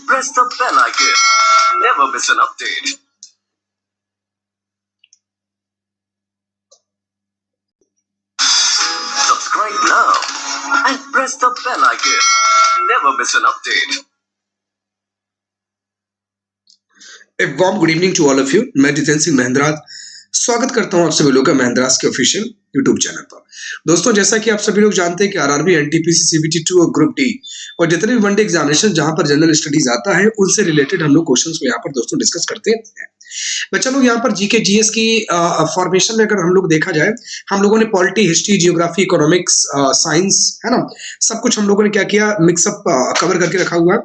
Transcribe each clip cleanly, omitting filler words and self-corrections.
press the bell icon. Never miss an update. Subscribe now and press the bell icon. Never miss an update. A warm good evening to all of you. मैं जितेंद्र सिंह महेंद्राज स्वागत करता हूं आप सभी लोगों का महेंद्राज के ऑफिशियल यूट्यूब चैनल पर। दोस्तों, जैसा कि आप सभी लोग जानते हैं कि आरआरबी, एनटीपीसी, सीबीटी 2 और ग्रुप डी और जितने भी वनडे एग्जामिनेशन जहां पर जनरल स्टडीज आता है उनसे रिलेटेड हम लोग क्वेश्चंस को यहाँ पर दोस्तों डिस्कस करते हैं। बच्चा लोग, यहाँ पर जीके जीएस की फॉर्मेशन में अगर हम लोग देखा जाए, हम लोगों ने polity, history, geography, economics, science, है ना, सब कुछ हम लोगों ने क्या किया, मिक्सअप कवर करके रखा हुआ है।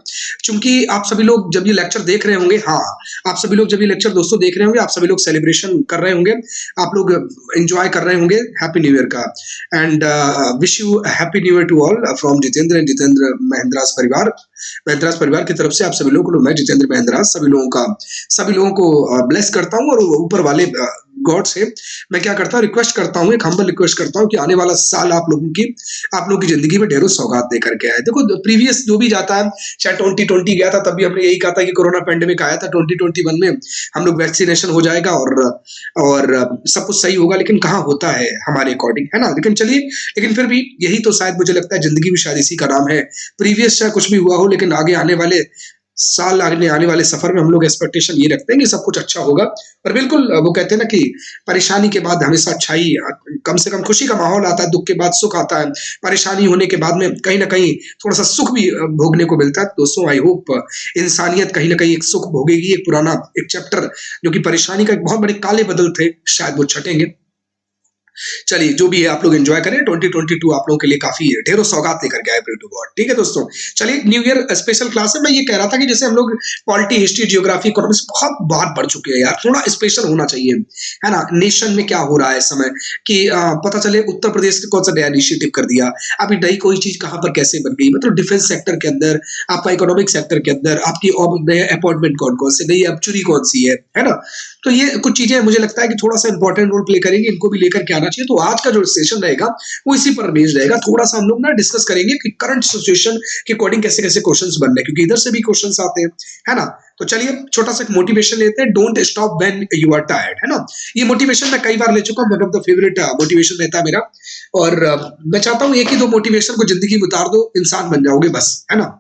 चूंकि आप सभी लोग जब ये लेक्चर देख रहे होंगे, आप सभी लोग जब ये लेक्चर दोस्तों देख रहे होंगे, आप सभी लोग सेलिब्रेशन कर रहे होंगे, आप लोग एंजॉय कर रहे होंगे हैप्पी न्यू ईयर का। And wish you happy new year to all from Jitendra and Jitendra महेंद्राज परिवार की तरफ से आप सभी लोगों को मैं जितेंद्र महेंद्राज सभी लोगों को ब्लेस करता हूं और ऊपर वाले गॉड से मैं क्या करता हूं, रिक्वेस्ट करता हूं, एक हम्बल रिक्वेस्ट करता हूं कि आने वाला साल आप लोगों की जिंदगी में ढेरों सौगात दे करके आए। देखो, प्रीवियस जो भी जाता है, चाहे 2020 गया था तब भी हमने यही कहा था कि कोरोना पेंडेमिक आया था, 2021 में हम लोग वैक्सीनेशन हो जाएगा और सब कुछ सही होगा, लेकिन कहाँ होता है हमारे अकॉर्डिंग, है ना। लेकिन फिर भी यही तो शायद मुझे लगता है जिंदगी भी शायद इसी का नाम है। प्रीवियस चाहे कुछ भी हुआ हो, लेकिन आगे आने वाले सफर में हम लोग एक्सपेक्टेशन ये रखते हैं कि सब कुछ अच्छा होगा। और बिल्कुल वो कहते हैं ना कि परेशानी के बाद हमेशा अच्छाई, कम से कम खुशी का माहौल आता है, दुख के बाद सुख आता है, परेशानी होने के बाद में कहीं ना कहीं थोड़ा सा सुख भी भोगने को मिलता है। दोस्तों, आई होप इंसानियत कहीं ना कहीं एक सुख भोगेगी। एक पुराना एक चैप्टर जो कि परेशानी का एक बहुत बड़े काले बदल थे, शायद वो छटेंगे। चलिए, जो भी है आप लोग एंजॉय करें। 2022 आप लोगों के लिए काफी ढेरों सौगात लेकर के आए, प्रे टू गॉड। ठीक है दोस्तों, चलिए, न्यू ईयर स्पेशल क्लास है। मैं ये कह रहा था कि जैसे हम लोग पॉलिटी, हिस्ट्री, जियोग्राफी, इकोनॉमिक्स बहुत बार पढ़ चुके हैं यार, थोड़ा स्पेशल होना चाहिए, है ना। नेशन में क्या हो रहा है इस समय कि पता चले उत्तर प्रदेश ने कौन सा नया इनिशिएटिव कर दिया, अभी नई कोई चीज कहां पर कैसे बन गई, मतलब डिफेंस सेक्टर के अंदर, आपका इकोनॉमिक सेक्टर के अंदर आपकी नए अपॉइंटमेंट कौन से, नई एक्चुअली कौन सी है ना। तो ये कुछ चीजें मुझे लगता है कि थोड़ा सा इंपॉर्टेंट रोल प्ले करेंगे, इनको भी लेकर के आना चाहिए। तो आज का जो सेशन रहेगा वो इसी पर बेस्ड रहेगा। थोड़ा सा हम लोग ना डिस्कस करेंगे कि करंट सिचुएशन के अकॉर्डिंग कैसे कैसे क्वेश्चंस बन रहे हैं, क्योंकि इधर से भी क्वेश्चंस आते हैं, है ना। तो चलिए, छोटा सा मोटिवेशन लेते हैं, don't stop when you are tired, है ना। ये मोटिवेशन मैं कई बार ले चुका हूं, one of the favourite motivation रहता है मेरा। और मैं चाहता हूं एक ही दो मोटिवेशन को जिंदगी में उतार दो, इंसान बन जाओगे बस, है ना।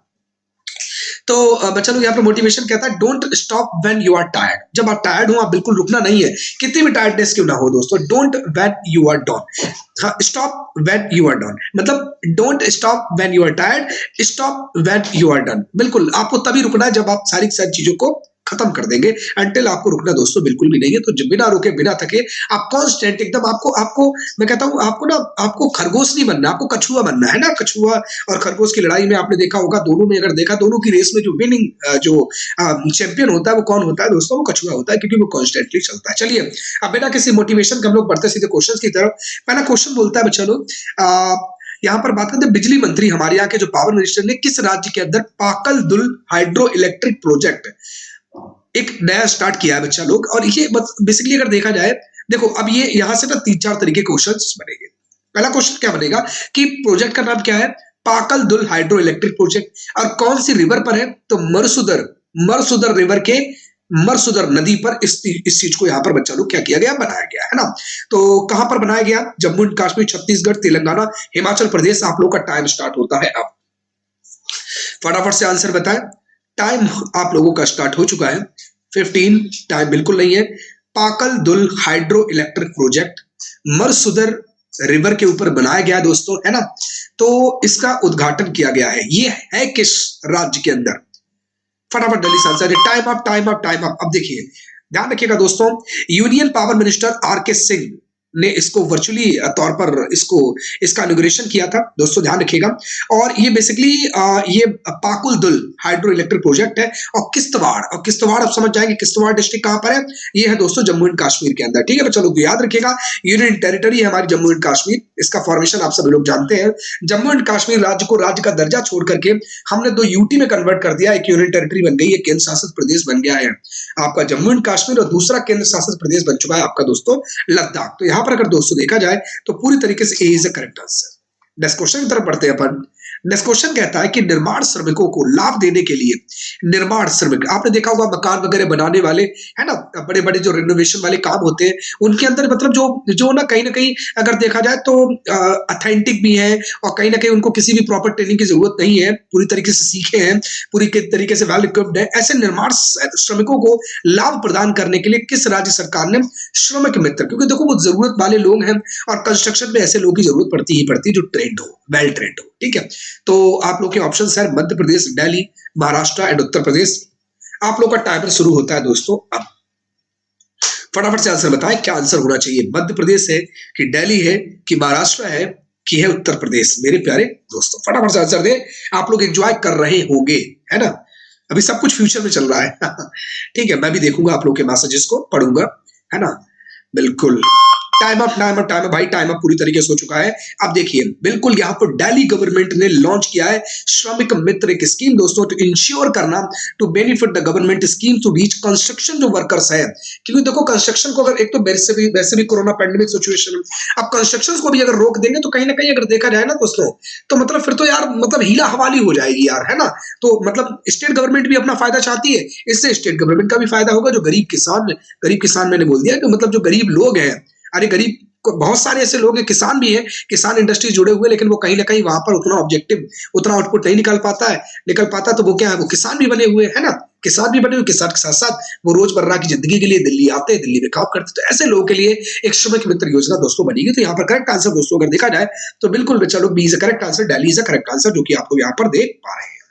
तो बच्चा लोग, यहाँ पर मोटिवेशन कहता है don't stop when you are tired. जब आप टायर्ड हो, आप बिल्कुल रुकना नहीं है, कितनी भी टायर्डनेस क्यों ना हो दोस्तों। Don't when you are done, stop when you are done, मतलब don't stop when you are tired, stop when you are done. बिल्कुल आपको तभी रुकना है जब आप सारी चीजों को खत्म कर देंगे। अंटिल आपको रुकना दोस्तों बिल्कुल भी नहीं है। तो जब बिना रुके, बिना थके, आप कांस्टेंट एकदम, आपको मैं कहता हूं, आपको खरगोश नहीं बनना, आपको कछुआ बनना है ना। कछुआ और खरगोश की लड़ाई में आपने देखा होगा, दोनों में अगर देखा, दोनों की रेस में जो विनिंग जो चैंपियन होता है वो कौन होता है दोस्तों, वो कछुआ होता है, क्योंकि वो कॉन्स्टेंटली चलता है। चलिए, अब बिना किसी मोटिवेशन के हम लोग बढ़ते सीधे क्वेश्चन की तरफ। पहला क्वेश्चन बोलता है बच्चा लोग, यहाँ पर बात करते हैं, बिजली मंत्री हमारे यहाँ के जो पावर मिनिस्टर ने किस राज्य के अंदर पाकल दुल हाइड्रो इलेक्ट्रिक प्रोजेक्ट एक नया स्टार्ट किया है बच्चा लोग। और ये बेसिकली अगर देखा जाए, देखो अब ये यहां से ना 3-4 तरीके के क्वेश्चंस बनेंगे। पहला क्वेश्चन क्या बनेगा कि प्रोजेक्ट का नाम क्या है, पाकल दुल हाइड्रो इलेक्ट्रिक प्रोजेक्ट, और कौन सी रिवर पर है, तो मरसुदर रिवर के मरसुदर नदी पर इस चीज को यहाँ पर बच्चा लोग क्या किया गया, बनाया गया, है ना। तो कहां पर बनाया गया, जम्मू एंड कश्मीर, छत्तीसगढ़, तेलंगाना, हिमाचल प्रदेश। आप लोग का टाइम स्टार्ट होता है अब, फटाफट से आंसर बताएं। टाइम आप लोगों का स्टार्ट हो चुका है, 15, टाइम बिल्कुल नहीं है। पाकल दुल हाइड्रो इलेक्ट्रिक प्रोजेक्ट मरसुदर रिवर के ऊपर बनाया गया दोस्तों, है ना। तो इसका उद्घाटन किया गया है, ये है किस राज्य के अंदर, फटाफट जल्दी से आंसर। Time up. अब देखिए, ध्यान रखिएगा दोस्तों, union power minister R K. Singh ने इसको वर्चुअली तौर पर इसका इनॉग्रेशन किया था दोस्तों, ध्यान रखिएगा। और ये बेसिकली ये पाकुल दुल हाइड्रो इलेक्ट्रिक प्रोजेक्ट है। और किश्तवाड़ आप समझ जाएंगे, किश्तवाड़ डिस्ट्रिक्ट कहां पर है, ये है दोस्तों जम्मू एंड कश्मीर के अंदर। ठीक है, चलो याद रखिएगा, यूनियन टेरिटरी है हमारी जम्मू एंड कश्मीर। इसका फॉर्मेशन आप सभी लोग जानते हैं। जम्मू एंड कश्मीर राज्य को राज्य का दर्जा छोड़ करके हमने 2 यूटी में कन्वर्ट कर दिया, एक यूनियन टेरिटरी बन गई, एक केंद्र शासित प्रदेश बन गया है आपका जम्मू एंड कश्मीर, और दूसरा केंद्र शासित प्रदेश बन चुका है आपका दोस्तों लद्दाख। तो यहाँ पर अगर दोस्तों देखा जाए तो पूरी तरीके से A is the correct answer. Next question की तरफ बढ़ते हैं अपन। नेक्स्ट क्वेश्चन कहता है कि निर्माण श्रमिकों को लाभ देने के लिए, निर्माण श्रमिक आपने देखा होगा मकान वगैरह बनाने वाले, है ना, बड़े बड़े जो रिनोवेशन वाले काम होते हैं उनके अंदर मतलब जो जो ना कहीं अगर देखा जाए तो अथेंटिक भी है और कहीं ना कहीं उनको किसी भी प्रॉपर ट्रेनिंग की जरूरत नहीं है, पूरी तरीके से सीखे हैं, पूरी के तरीके से वेल इक्विप्ड है। ऐसे निर्माण श्रमिकों को लाभ प्रदान करने के लिए किस राज्य सरकार ने श्रमिक मित्र, क्योंकि देखो वो जरूरत वाले लोग हैं और कंस्ट्रक्शन में ऐसे लोगों की जरूरत पड़ती ही पड़ती है जो ट्रेंड हो, वेल ट्रेंड हो, ठीक है। तो आप लोग के ऑप्शन है मध्य प्रदेश, दिल्ली, महाराष्ट्र एंड उत्तर प्रदेश। आप लोग का टाइमर शुरू होता है दोस्तों अब। फटाफट से आंसर बताएं क्या आंसर होना चाहिए, मध्य प्रदेश है कि दिल्ली है कि महाराष्ट्र है कि है उत्तर प्रदेश। मेरे प्यारे दोस्तों फटाफट से आंसर दे, आप लोग एंजॉय कर रहे होंगे, है ना, अभी सब कुछ फ्यूचर में चल रहा है ठीक है, मैं भी देखूंगा आप लोग के मैसेजेस को, पढ़ूंगा, है ना, बिल्कुल। Time up time up time up भाई, टाइम अप पूरी तरीके से हो चुका है। अब देखिए बिल्कुल यहाँ पर दिल्ली गवर्नमेंट ने लॉन्च किया है श्रमिक मित्र एक स्कीम दोस्तों, टू इंश्योर करना, to benefit the government scheme to reach construction जो वर्कर्स है, क्योंकि देखो कंस्ट्रक्शन को अगर एक तो वैसे भी कोरोना पैंडेमिक सिचुएशन, अब कंस्ट्रक्शन को भी अगर रोक देंगे तो कहीं ना कहीं अगर देखा जाए ना दोस्तों तो मतलब फिर तो यार मतलब हीला हवाली हो जाएगी यार, है ना। तो मतलब स्टेट गवर्नमेंट भी अपना फायदा चाहती है, इससे स्टेट गवर्नमेंट का भी फायदा होगा। जो गरीब किसान मैंने बोल दिया कि मतलब जो गरीब लोग हैं, अरे गरीब बहुत सारे ऐसे लोग हैं, किसान भी हैं, किसान इंडस्ट्री जुड़े हुए, लेकिन वो कहीं ना कहीं वहां पर उतना ऑब्जेक्टिव, उतना आउटपुट नहीं निकाल पाता तो वो क्या है, वो किसान भी बने हुए, है ना, किसान भी बने हुए, किसान के साथ साथ वो रोजमर्रा की जिंदगी के लिए दिल्ली आते हैं, दिल्ली में काम करते, तो ऐसे लोगों के लिए एक श्रमिक मित्र योजना दोस्तों बनेगी। तो यहाँ पर करेक्ट आंसर दोस्तों अगर देखा जाए तो बिल्कुल बच्चा लोग B is correct answer, Delhi is correct answer, जो कि आप लोग यहाँ पर देख पा रहे हैं।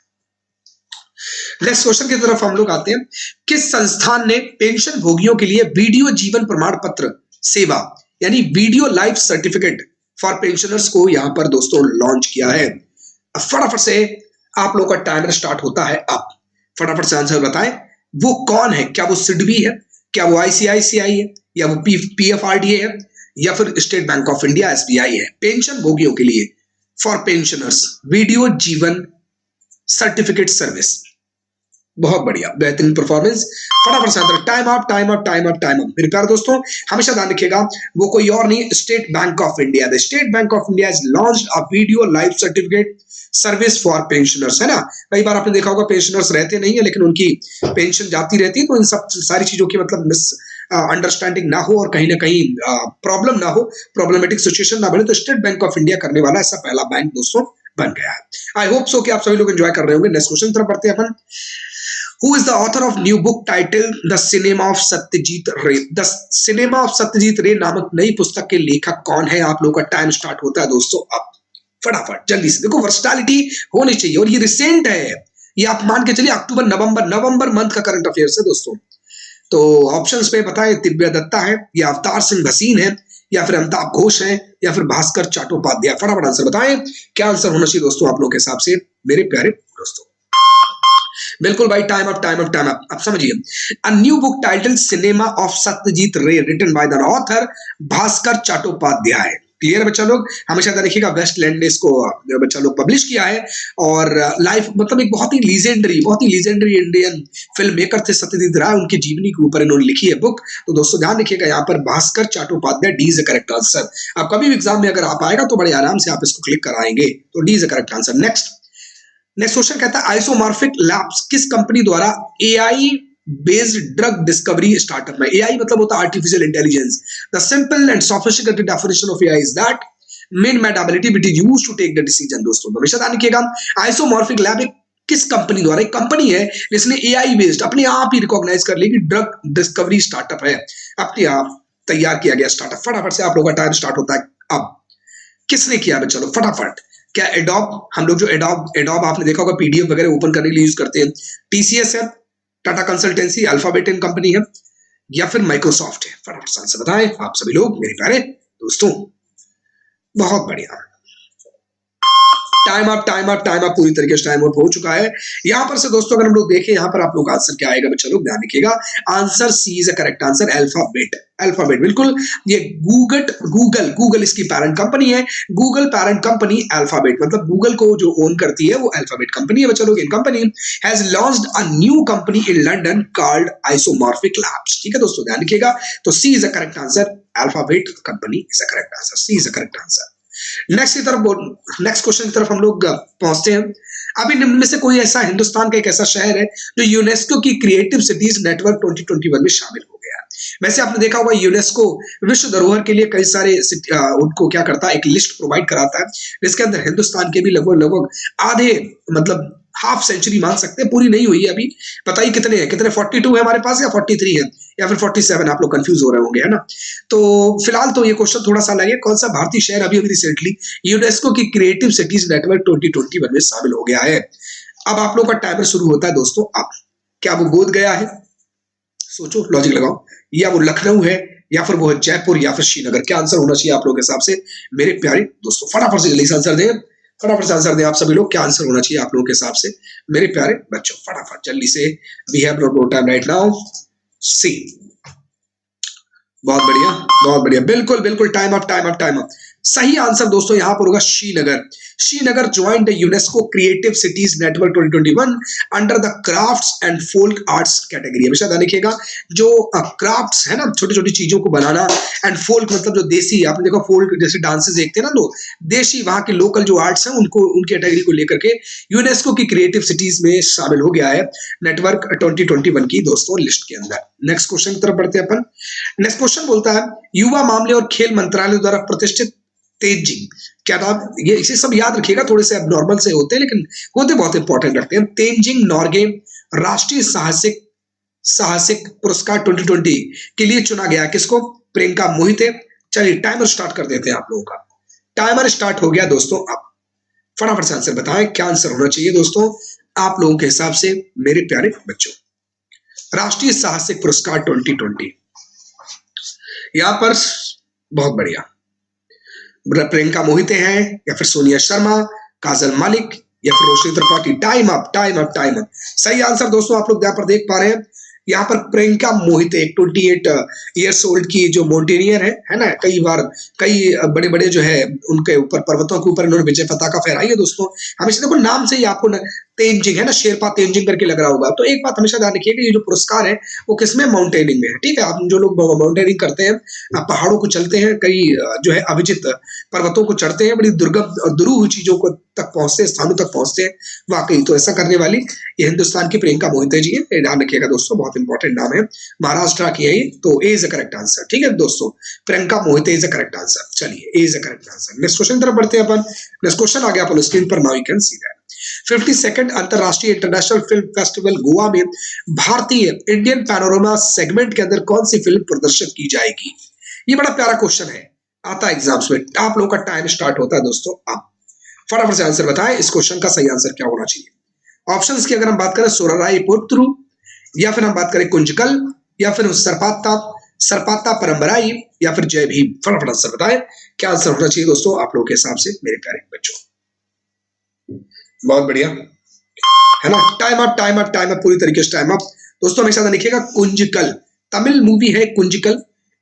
नेक्स्ट क्वेश्चन की तरफ हम लोग आते हैं, किस संस्थान ने पेंशन भोगियों के लिए वीडियो जीवन प्रमाण पत्र सेवा यानी video life certificate for pensioners को यहां पर दोस्तों लॉन्च किया है। अब फटाफट से आप लोगों का टाइमर स्टार्ट होता है अब, फटाफट से आंसर बताएं वो कौन है, क्या वो सिडबी है, क्या वो आईसीआईसीआई है, या वो पीएफआरडीए है, या फिर state Bank of India SBI है। पेंशन भोगियों के लिए फॉर पेंशनर्स वीडियो जीवन सर्टिफिकेट सर्विस, बहुत बढ़िया, बेहतरीन परफॉर्मेंस। फटाफट से answer, time up time up time up time up. मेरे प्यारे दोस्तों हमेशा ध्यान रखिएगा वो कोई और नहीं, state Bank of India. The state Bank of India has launched a video life certificate service for pensioners, है ना। कई बार आपने देखा होगा पेंशनर्स रहते नहीं है लेकिन उनकी पेंशन जाती रहती है, तो इन सब सारी चीजों की मतलब मिस अंडरस्टैंडिंग ना हो और कहीं ना कहीं प्रॉब्लम ना हो, प्रॉब्लमेटिक सिचुएशन ना बने, तो स्टेट बैंक ऑफ इंडिया करने वाला ऐसा पहला बैंक दोस्तों बन गया है। आई होप सो कि आप सभी लोग एंजॉय कर रहे होंगे। नेक्स्ट क्वेश्चन तरफ बढ़ते हैं अपन। Who is the author of new book titled The Cinema of Satyajit Ray? The Cinema of Satyajit Ray नामक नई पुस्तक के लेखक कौन है? आप लोगों का टाइम स्टार्ट होता है दोस्तों अब, फटाफट जल्दी से। देखो वर्सटैलिटी होनी चाहिए और ये रिसेंट है, ये आप मान के चलिए अक्टूबर नवंबर मंथ का करंट अफेयर्स है दोस्तों। तो ऑप्शंस पे बताएं, दिव्या दत्ता है, या अवतार सिंह भसीन है, या फिर अमिताभ घोष है, या फिर भास्कर चट्टोपाध्याय। फटाफट आंसर बताएं क्या आंसर होना चाहिए दोस्तों आप लोगों के हिसाब से, मेरे प्यारे दोस्तों। बिल्कुल भाई, time up time up time up. अब समझिए, a new book title cinema of Satyajit Ray written by the author Bhaskar Chattopadhyay. Clear है बच्चा लोग, हमेशा देखिएगा वेस्टलैंड ने इसको बच्चा लोग पब्लिश किया है, और लाइफ मतलब एक बहुत ही लीजेंडरी इंडियन फिल्म मेकर थे सत्यजीत राय, उनकी जीवनी के ऊपर इन्होंने लिखी है बुक। तो दोस्तों ध्यान रखिएगा यहाँ पर Bhaskar Chattopadhyay, D is the correct answer. अब कभी भी एग्जाम में अगर आप आएगा तो बड़े आराम से आप इसको क्लिक कराएंगे, तो D is the correct answer. Next question कहता है आइसोमॉर्फिक लैब्स किस कंपनी द्वारा AI based drug discovery startup है। एआई मतलब होता है artificial intelligence. The simple and sophisticated definition of AI is that man made ability which is used to take the decision. दोस्तों हमेशा ध्यान रखिएगा, आइसोमॉर्फिक लैब एक किस कंपनी द्वारा, एक कंपनी है जिसने एआई बेस्ड अपने आप ही रिकॉग्नाइज कर ली कि ड्रग डिस्कवरी स्टार्टअप है, अपने आप तैयार किया गया स्टार्टअप। फटाफट से आप लोगों का टाइम स्टार्ट होता है अब, किसने किया है? चलो फटाफट, क्या एडोब, हम लोग जो एडोब आपने देखा होगा पीडीएफ वगैरह ओपन करने के लिए यूज करते हैं, टीसीएस है, टाटा कंसल्टेंसी, अल्फाबेट इन कंपनी है, या फिर माइक्रोसॉफ्ट है। फटाफट से आंसर बताएं आप सभी लोग मेरे प्यारे दोस्तों। बहुत बढ़िया, टाइम अप पूरी तरीके से टाइम अप हो चुका है। यहां पर से दोस्तों अगर हम लोग देखें यहाँ पर आप लोग आंसर क्या आएगा बच्चा लोग ध्यान रखिएगा, answer C is a correct answer, Alphabet बिल्कुल। ये गूगल इसकी पैरेंट कंपनी है, गूगल पैरेंट कंपनी अल्फाबेट, मतलब गूगल को जो ओन करती है वो अल्फाबेट कंपनी है बच्चा लोग। In company has launched a new company in London called Isomorphic Labs. ठीक है दोस्तों ध्यान रखिएगा, तो C is a correct answer, Alphabet company is a correct answer, C is a correct answer. Next question की तरफ हम लोग पहुंचते हैं। अभी निम्न में से कोई ऐसा हिंदुस्तान का एक ऐसा शहर है जो यूनेस्को की क्रिएटिव सिटीज नेटवर्क 2021 में शामिल हो गया है। वैसे आपने देखा होगा यूनेस्को विश्व धरोहर के लिए कई सारे उनको क्या करता है, एक लिस्ट प्रोवाइड कराता है, जिसके अंदर हिंदुस्तान के भी लगभग आधे, मतलब हाफ सेंचुरी मान सकते हैं, पूरी नहीं हुई है अभी। बताइए कितने हैं, कितने 42 है हमारे पास या 43 है या फिर 47, आप लोग कंफ्यूज हो रहे होंगे, है ना। तो फिलहाल तो ये क्वेश्चन थोड़ा सा अलग है, कौन सा भारतीय शहर अभी रिसेंटली यूनेस्को की क्रिएटिव सिटीज नेटवर्क 2021 में शामिल हो गया है। अब आप लोग का टाइमर शुरू होता है दोस्तों। अब क्या वो बोध गया है, सोचो, लॉजिक लगाओ, या वो लखनऊ है, या फिर वो है जयपुर, या फिर श्रीनगर। क्या आंसर होना चाहिए आप लोगों के हिसाब से मेरे प्यारे दोस्तों? फटाफट से जल्दी से आंसर दें, फटाफट से आंसर दें आप सभी लोग। क्या आंसर होना चाहिए आप लोगों के हिसाब से मेरे प्यारे बच्चों? फटाफट जल्दी से। We have no time right now. C, बहुत बढ़िया, बहुत बढ़िया, बिल्कुल बिल्कुल, time up, time up, time up. सही आंसर दोस्तों यहाँ पर होगा Srinagar. Srinagar joined the UNESCO creative cities network 2021 under the crafts and folk arts category. हमेशा ध्यान रखिएगा, जो क्राफ्ट्स है ना, छोटी छोटी चीजों को बनाना, एंड फोल्क मतलब जो देसी, आपने देखा फोल्क जैसे डांसेस देखते हैं ना लोग, देशी वहां के लोकल जो आर्ट्स हैं उनको, उनकी कैटेगरी को लेकर के यूनेस्को की क्रिएटिव सिटीज में शामिल हो गया है नेटवर्क 2021 की दोस्तों लिस्ट के अंदर। नेक्स्ट क्वेश्चन की तरफ बढ़ते हैं अपन। नेक्स्ट क्वेश्चन बोलता है, युवा मामले और खेल मंत्रालय द्वारा प्रतिष्ठित तेंजिंग, क्या नाम, ये इसे सब याद रखिएगा, थोड़े से नॉर्मल से होते हैं लेकिन होते बहुत इंपॉर्टेंट रखते हैं। तेंजिंग नॉर्गे राष्ट्रीय साहसिक पुरस्कार 2020 के लिए चुना गया किसको? प्रियंका मोहिते। चलिए टाइमर स्टार्ट कर देते हैं आप लोगों का। टाइमर स्टार्ट हो गया दोस्तों। अब फटाफट से आंसर बताएं, क्या आंसर होना चाहिए दोस्तों आप लोगों के हिसाब से मेरे प्यारे बच्चों? राष्ट्रीय साहसिक पुरस्कार 2020, यहां पर बहुत बढ़िया प्रियंका मोहिते हैं, या फिर सोनिया शर्मा, काजल मलिक, या फिर Roshni Tripathi. Time up, time up, time up. सही आंसर दोस्तों आप लोग यहाँ पर देख पा रहे हैं, यहाँ पर प्रियंका मोहिते, एक 28 ईयर्स ओल्ड की जो माउंटेनियर है ना, कई बार कई बड़े बड़े जो है उनके ऊपर पर्वतों के ऊपर इन्होंने विजय पताका फहराई है दोस्तों। हमेशा देखो नाम से ही आपको तेंजिंग है ना, शेरपा तेंजिंग करके लग रहा होगा। तो एक बात हमेशा ध्यान रखिएगा, ये जो पुरस्कार है वो किसमें? माउंटेनिंग में है, ठीक है। आप जो लोग माउंटेनिंग करते हैं, आप पहाड़ों को चलते हैं, कई जो है अविजित पर्वतों को चढ़ते हैं, बड़ी दुर्गम और दुरूह चीजों को तक पहुंचते, स्थानों तक पहुंचते हैं वाकई। तो ऐसा करने वाली ये हिंदुस्तान की प्रियंका मोहिते जी है, ध्यान रखिएगा दोस्तों, बहुत इंपॉर्टेंट नाम है, महाराष्ट्र की है। तो A is a correct answer, ठीक है दोस्तों, Priyanka Mohite is a correct answer. चलिए A is a correct answer. Next question तरफ बढ़ते हैं अपन। नेक्स्ट क्वेश्चन आ गया अपन स्क्रीन पर, now you can see that. 52nd अंतरराष्ट्रीय इंटरनेशनल फिल्म फेस्टिवल गोवा में भारतीय इंडियन पैनोरमा सेगमेंट के अंदर कौन सी फिल्म प्रदर्शित की जाएगी? ये बड़ा प्यारा क्वेश्चन है, आता है एग्जाम्स में। आप लोगों का टाइम स्टार्ट होता है दोस्तों। आप फटाफट से आंसर बताएं, इस क्वेश्चन का सही आंसर क्या होना चाहिए? ऑप्शंस की अगर हम बात करें, सोराराई पुत्रु, या फिर हम बात करें कुंजकल, या फिर सरपाता परंपराई, या फिर जय भीम। फटाफट आंसर बताएं, क्या आंसर होना चाहिए दोस्तों आप लोगों के हिसाब से मेरे प्यारे बच्चों? बहुत बढ़िया, है ना। Time up, time up, time up, पूरी तरीके से टाइम अप दोस्तों। हमेशा ध्यान रखिएगा, कुंजकल तमिल मूवी है कुंजकल,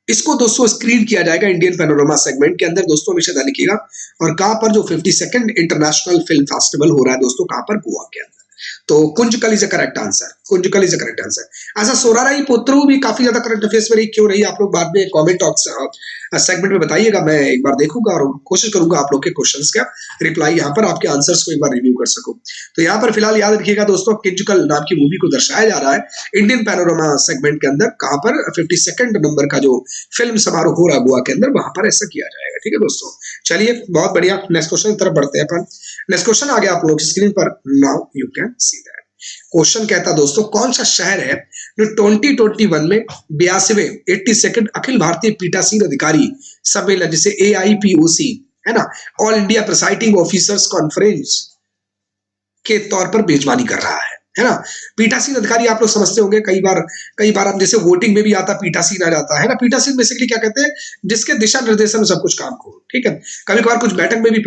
इसको दोस्तों स्क्रीन किया जाएगा इंडियन पैनोरमा सेगमेंट के अंदर दोस्तों, हमेशा ध्यान रखिएगा। और कहां पर? जो 52nd इंटरनेशनल फिल्म फेस्टिवल हो रहा है दोस्तों, कहां पर? गोवा के अंदर। तो Kunjkal is a correct answer, Kunjkal is a correct answer. ऐसा सोराराई पुत्रु भी काफी ज्यादा करंट अफेयर्स में रही, क्यों रही आप लोग बाद में कमेंट सेगमेंट में बताइएगा, मैं एक बार देखूंगा और कोशिश करूंगा आप लोग के क्वेश्चंस का रिप्लाई यहाँ पर, आपके आंसर्स को एक बार रिव्यू कर सकूं। तो यहाँ पर फिलहाल याद रखिएगा दोस्तों, कुंजकल नाम की मूवी को दर्शाया जा रहा है इंडियन पैनोरमा सेगमेंट के अंदर, कहां पर? 52nd नंबर का जो फिल्म समारोह हो रहा गोवा के अंदर, वहां पर ऐसा किया जाएगा, ठीक है दोस्तों। चलिए बहुत बढ़िया, नेक्स्ट क्वेश्चन की तरफ बढ़ते हैं अपन। नेक्स्ट क्वेश्चन आ गया आप लोग स्क्रीन पर, now you can see that. Question कहता है दोस्तों, कौन सा शहर है जो 2021 में 82वें अखिल भारतीय पीठासीन अधिकारी सम्मेलन, जिसे AIPOC है ना, all India presiding officers conference के तौर पर मेजबानी कर रहा है ना। पीठासीन अधिकारी आप लोग समझते होंगे, कई बार आप जैसे वोटिंग में भी आता पीठासीन आ जाता है ना। पीठासीन बेसिकली क्या कहते हैं? जिसके दिशा निर्देशन में सब कुछ काम को, ठीक है। कभी कभार कुछ बैठक में भी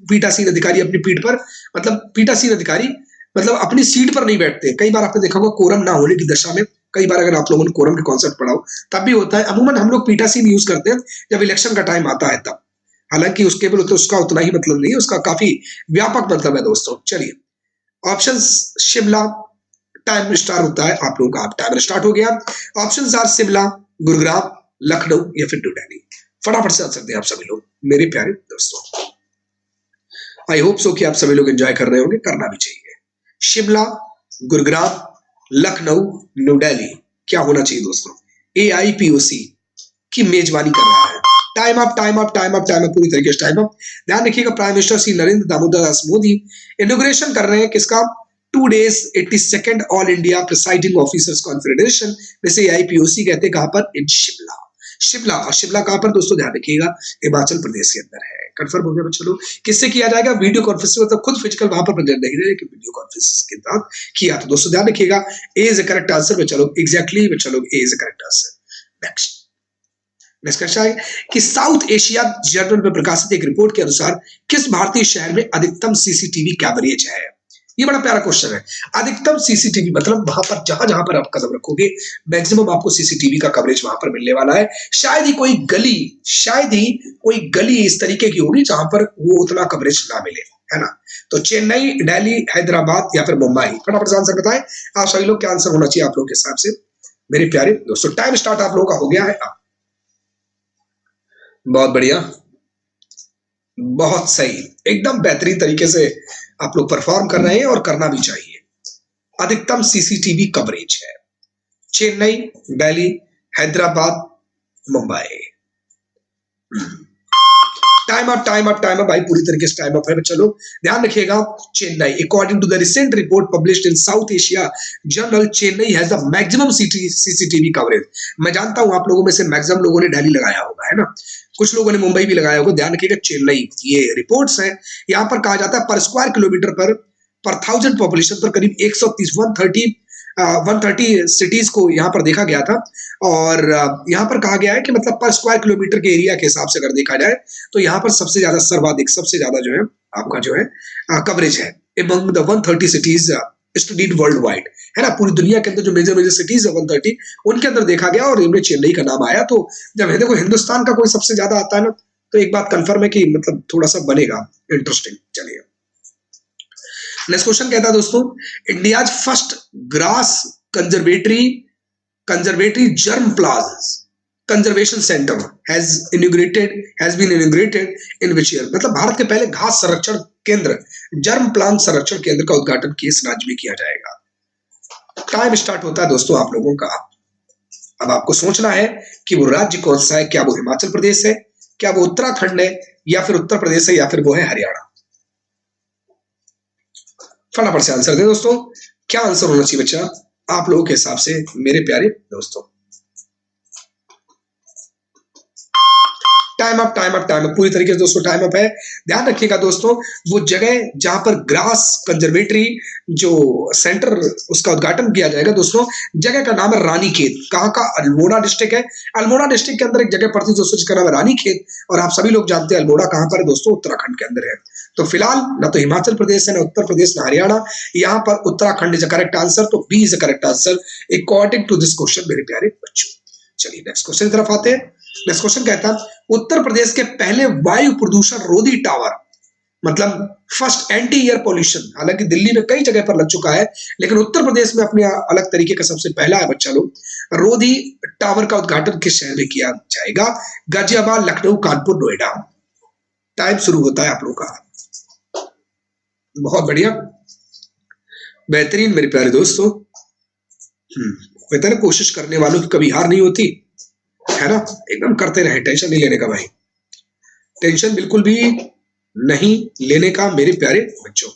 पीठासीन अधिकारी अपनी पीठ पर, मतलब पीठासीन अधिकारी मतलब अपनी सीट पर नहीं बैठते। कई बार आपने देखा होगा कोरम ना होने की दशा में, कई बार अगर आप लोगों ने कोरम के कॉन्सेप्ट पढ़ा हो तब भी होता है। अमूमन हम लोग पीठासीन यूज करते हैं जब इलेक्शन का टाइम आता है तब, हालांकि उसके उसका उतना ही मतलब नहीं है, उसका काफी व्यापक मतलब है दोस्तों। चलिए ऑप्शन शिमला, टाइम स्टार्ट होता है आप लोगों का, टाइम स्टार्ट हो गया। ऑप्शन आर शिमला, गुरुग्राम, लखनऊ, या फिर न्यू दिल्ली। फटाफट से आंसर दें आप सभी लोग मेरे प्यारे दोस्तों। आई होप सो कि आप सभी लोग एंजॉय कर रहे होंगे, करना भी चाहिए। शिमला, गुरुग्राम, लखनऊ, न्यू दिल्ली क्या होना चाहिए दोस्तों? AIPOC की मेजबानी कर रहा है। Time up, time up, time up, time up, पूरी तरीके से टाइम अप। ध्यान रखिएगा, prime minister Shri Narendra Damodar Das Modi inauguration कर रहे हैं किसका? 2 days 82nd all India presiding officers confederation, जैसे AIPOC कहते हैं, कहां पर? इन शिमला। शिमला, और शिमला कहां पर दोस्तों? ध्यान रखिएगा, हिमाचल प्रदेश के अंदर है। कंफर्म हो गया बच्चों लोग? किससे किया जाएगा? वीडियो कॉन्फ्रेंस, मतलब खुद फिजिकल वहां पर प्रेजेंट नहीं रहे, लेकिन वीडियो कॉन्फ्रेंस के तहत किया। तो दोस्तों ध्यान रखिएगा, A is a correct answer बच्चा लोग, एग्जैक्टली बच्चा लोग, A is a correct answer. Next निष्कर्ष है कि साउथ एशिया जर्नल में प्रकाशित एक रिपोर्ट के अनुसार किस भारतीय शहर में अधिकतम CCTV कवरेज है? ये बड़ा प्यारा क्वेश्चन है। अधिकतम CCTV मतलब वहां पर जहां जहां पर आप कदम रखोगे मैक्सिमम आपको CCTV का कवरेज वहां पर मिलने वाला है। शायद ही कोई गली इस तरीके की होगी जहां पर वो उतना कवरेज ना मिले, है ना? तो चेन्नई, दिल्ली, हैदराबाद या फिर मुंबई, फटाफट से आंसर बताएं आप सभी लोग, क्या आंसर होना चाहिए आप लोगों के हिसाब से मेरे प्यारे दोस्तों। टाइम स्टार्ट आप लोगों का हो गया है। बहुत बढ़िया, बहुत सही, एकदम बेहतरीन तरीके से आप लोग परफॉर्म कर रहे हैं और करना भी चाहिए। अधिकतम CCTV कवरेज है Chennai, Delhi, Hyderabad, Mumbai. Time up, time up, time up भाई, पूरी तरीके से टाइम अप है बच्चा लोग। ध्यान रखिएगा, Chennai, according to the recent report published in South Asia journal, Chennai has the maximum CCTV coverage. मैं जानता हूं आप लोगों में से मैक्सिमम लोगों ने दिल्ली लगाया होगा, है ना? कुछ लोगों ने मुंबई भी लगाया होगा। ध्यान रखिएगा, चेन्नई, ये रिपोर्ट्स हैं, यहां पर कहा जाता है पर स्क्वायर किलोमीटर पर 1000 पॉपुलेशन पर करीब 130 130 सिटीज को यहाँ पर देखा गया था। और यहाँ पर कहा गया है कि मतलब पर स्क्वायर किलोमीटर के एरिया के हिसाब से अगर देखा जाए तो यहाँ पर सबसे ज्यादा सर्वाधिक, सबसे ज्यादा जो है आपका जो है कवरेज है among the 130 cities studied world wide, है ना? पूरी दुनिया के अंदर जो मेजर मेजर सिटीज है 130, उनके अंदर देखा गया और इनमें चेन्नई का नाम आया। तो जब देखो हिंदुस्तान का कोई सबसे ज्यादा आता है ना, तो एक बात कंफर्म है कि मतलब थोड़ा सा बनेगा इंटरेस्टिंग। चलिए नेक्स्ट क्वेश्चन कहता है दोस्तों, India's first grass conservatory germplasm conservation centre has been inaugurated in which year? मतलब भारत के पहले घास संरक्षण केंद्र, जर्म प्लांट संरक्षण केंद्र का उद्घाटन किस राज्य में किया जाएगा? टाइम स्टार्ट होता है दोस्तों आप लोगों का। अब आपको सोचना है कि वो राज्य कौन सा है, क्या वो हिमाचल प्रदेश है, क्या वो उत्तराखंड है, या फिर उत्तर प्रदेश है, या फिर वो है हरियाणा। फटाफट से आंसर दे दोस्तों, क्या आंसर होना चाहिए बच्चा आप लोगों के हिसाब से मेरे प्यारे दोस्तों? Time up, time up, time up, पूरी तरीके से दोस्तों टाइम अप है। ध्यान रखिएगा दोस्तों, वो जगह जहां पर ग्रास कंजर्वेटरी जो सेंटर उसका उद्घाटन किया जाएगा दोस्तों, जगह का नाम है रानीखेत। कहां का? अल्मोड़ा डिस्ट्रिक्ट है। अल्मोड़ा डिस्ट्रिक्ट के अंदर एक जगह पड़ती है दोस्तों जिसका नाम है रानीखेत, और आप सभी लोग जानते हैं अल्मोड़ा कहां पर है दोस्तों? उत्तराखंड के अंदर है। तो फिलहाल ना तो हिमाचल प्रदेश है, ना उत्तर प्रदेश, ना हरियाणा, यहाँ पर उत्तराखंड इज करेक्ट आंसर। तो B is correct answer according to this question मेरे प्यारे बच्चों। चलिए नेक्स्ट क्वेश्चन की तरफ आते हैं। नेक्स्ट क्वेश्चन कहता है, उत्तर प्रदेश के पहले वायु प्रदूषण रोधी टावर, मतलब फर्स्ट एंटी एयर पॉल्यूशन, हालांकि दिल्ली में कई जगह पर लग चुका है, लेकिन उत्तर प्रदेश में अपने अलग तरीके का सबसे पहला है बच्चा लोग। रोधी टावर का उद्घाटन किस शहर में किया जाएगा? गाजियाबाद, लखनऊ, कानपुर, नोएडा। टाइम शुरू होता है आप लोगों का। बहुत बढ़िया, बेहतरीन मेरे प्यारे दोस्तों। कहते हैं ना, कोशिश करने वालों की कभी हार नहीं होती, है ना? एकदम करते रहे, टेंशन नहीं लेने का भाई, टेंशन बिल्कुल भी नहीं लेने का मेरे प्यारे बच्चों।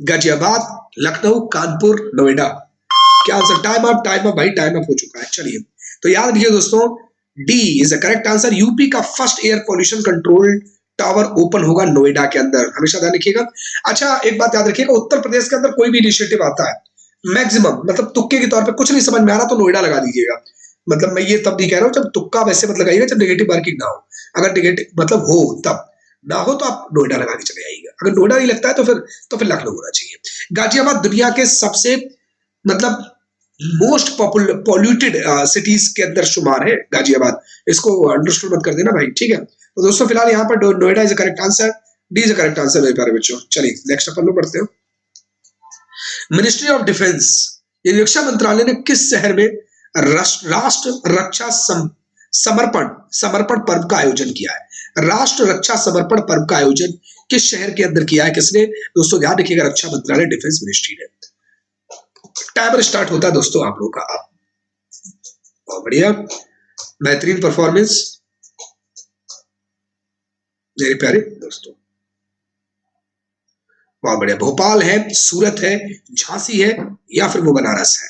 गाजियाबाद, लखनऊ, कानपुर, नोएडा, क्या answer? Time up, time up भाई, टाइम अप हो चुका है। चलिए तो याद रखिए दोस्तों, D is the correct answer. UP का first air pollution control tower open होगा नोएडा के अंदर, हमेशा ध्यान रखिएगा। अच्छा एक बात याद रखिएगा, उत्तर प्रदेश के अंदर कोई भी इनिशिएटिव आता है मैक्सिमम मतलब तुक्के के तौर पे, कुछ नहीं समझ में आ रहा तो नोएडा लगा दीजिएगा। मतलब मैं ये तब नहीं कह रहा हूं जब तुक्का वैसे मत लगाइएगा जब नेगेटिव मार्किंग ना हो, अगर नेगेटिव मतलब हो तब, ना हो तो आप नोएडा लगा के चले आइएगा। अगर नोएडा नहीं लगता है तो फिर लखनऊ होना चाहिए। गाजियाबाद दुनिया के सबसे मतलब मोस्ट पॉल्यूटेड सिटीज के अंदर शुमार है गाजियाबाद, इसको अंडरस्टूड मत कर देना भाई, ठीक है? तो दोस्तों फिलहाल यहाँ पर Noida is correct answer, D is correct answer मेरे प्यारे बच्चों। चलिए नेक्स्ट अपन लोग पढ़ते हैं। मिनिस्ट्री ऑफ डिफेंस, रक्षा मंत्रालय ने किस शहर में राष्ट्र रक्षा समर्पण समर्पण पर्व का आयोजन किया है? राष्ट्र रक्षा समर्पण पर्व का आयोजन किस शहर के अंदर किया है? किसने? दोस्तों ध्यान रखिएगा, रक्षा मंत्रालय, डिफेंस मिनिस्ट्री ने। टाइमर स्टार्ट होता है दोस्तों आप लोगों का। बहुत बढ़िया, बेहतरीन परफॉर्मेंस मेरे प्यारे दोस्तों, बहुत बढ़िया। भोपाल है, सूरत है, झांसी है, या फिर वो बनारस है?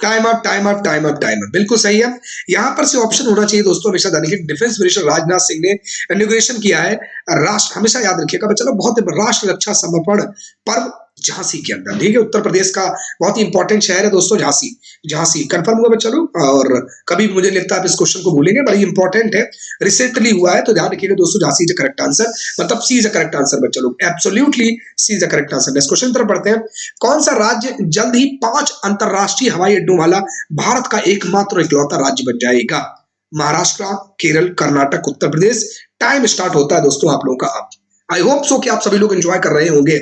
Time up, time up, time up, time up, बिल्कुल सही है। यहां पर से ऑप्शन होना चाहिए दोस्तों हमेशा ध्यान रखिए। डिफेंस मिनिस्टर राजनाथ सिंह ने इनॉग्रेशन किया है राष्ट्र, हमेशा याद रखिएगा चलो, बहुत राष्ट्र रक्षा समर्पण पर्व झांसी के अंदर, ठीक है। उत्तर प्रदेश का बहुत ही इंपॉर्टेंट शहर है दोस्तों झांसी। झांसी कंफर्म हुआ बच्चा लोग, और कभी मुझे लगता है आप इस क्वेश्चन को भूलेंगे, बड़ी इंपॉर्टेंट है, रिसेंटली हुआ है, तो ध्यान रखिएगा दोस्तों, झांसी इज करेक्ट आंसर, मतलब सी इज करेक्ट आंसर बच्चा लोग, absolutely C is correct answer. Next question तरफ बढ़ते हैं। कौन सा राज्य जल्द ही 5 अंतरराष्ट्रीय हवाई अड्डों वाला भारत का एकमात्र इकलौता राज्य बन जाएगा? महाराष्ट्र, केरल, कर्नाटक, उत्तर प्रदेश। टाइम स्टार्ट होता है दोस्तों आप लोगों का अब। आई होप सो कि आप सभी लोग एंजॉय कर रहे होंगे।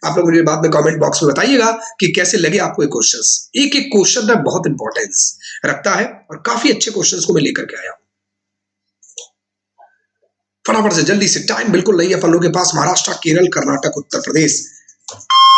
आप लोग मुझे बाद में कमेंट बॉक्स में बताइएगा कि कैसे लगे आपको ये क्वेश्चंस। एक एक क्वेश्चन में बहुत इंपॉर्टेंस रखता है और काफी अच्छे क्वेश्चंस को मैं लेकर के आया हूं। फटाफट से जल्दी से, टाइम बिल्कुल नहीं है अपन लोगों के पास। Maharashtra, Kerala, Karnataka, Uttar Pradesh.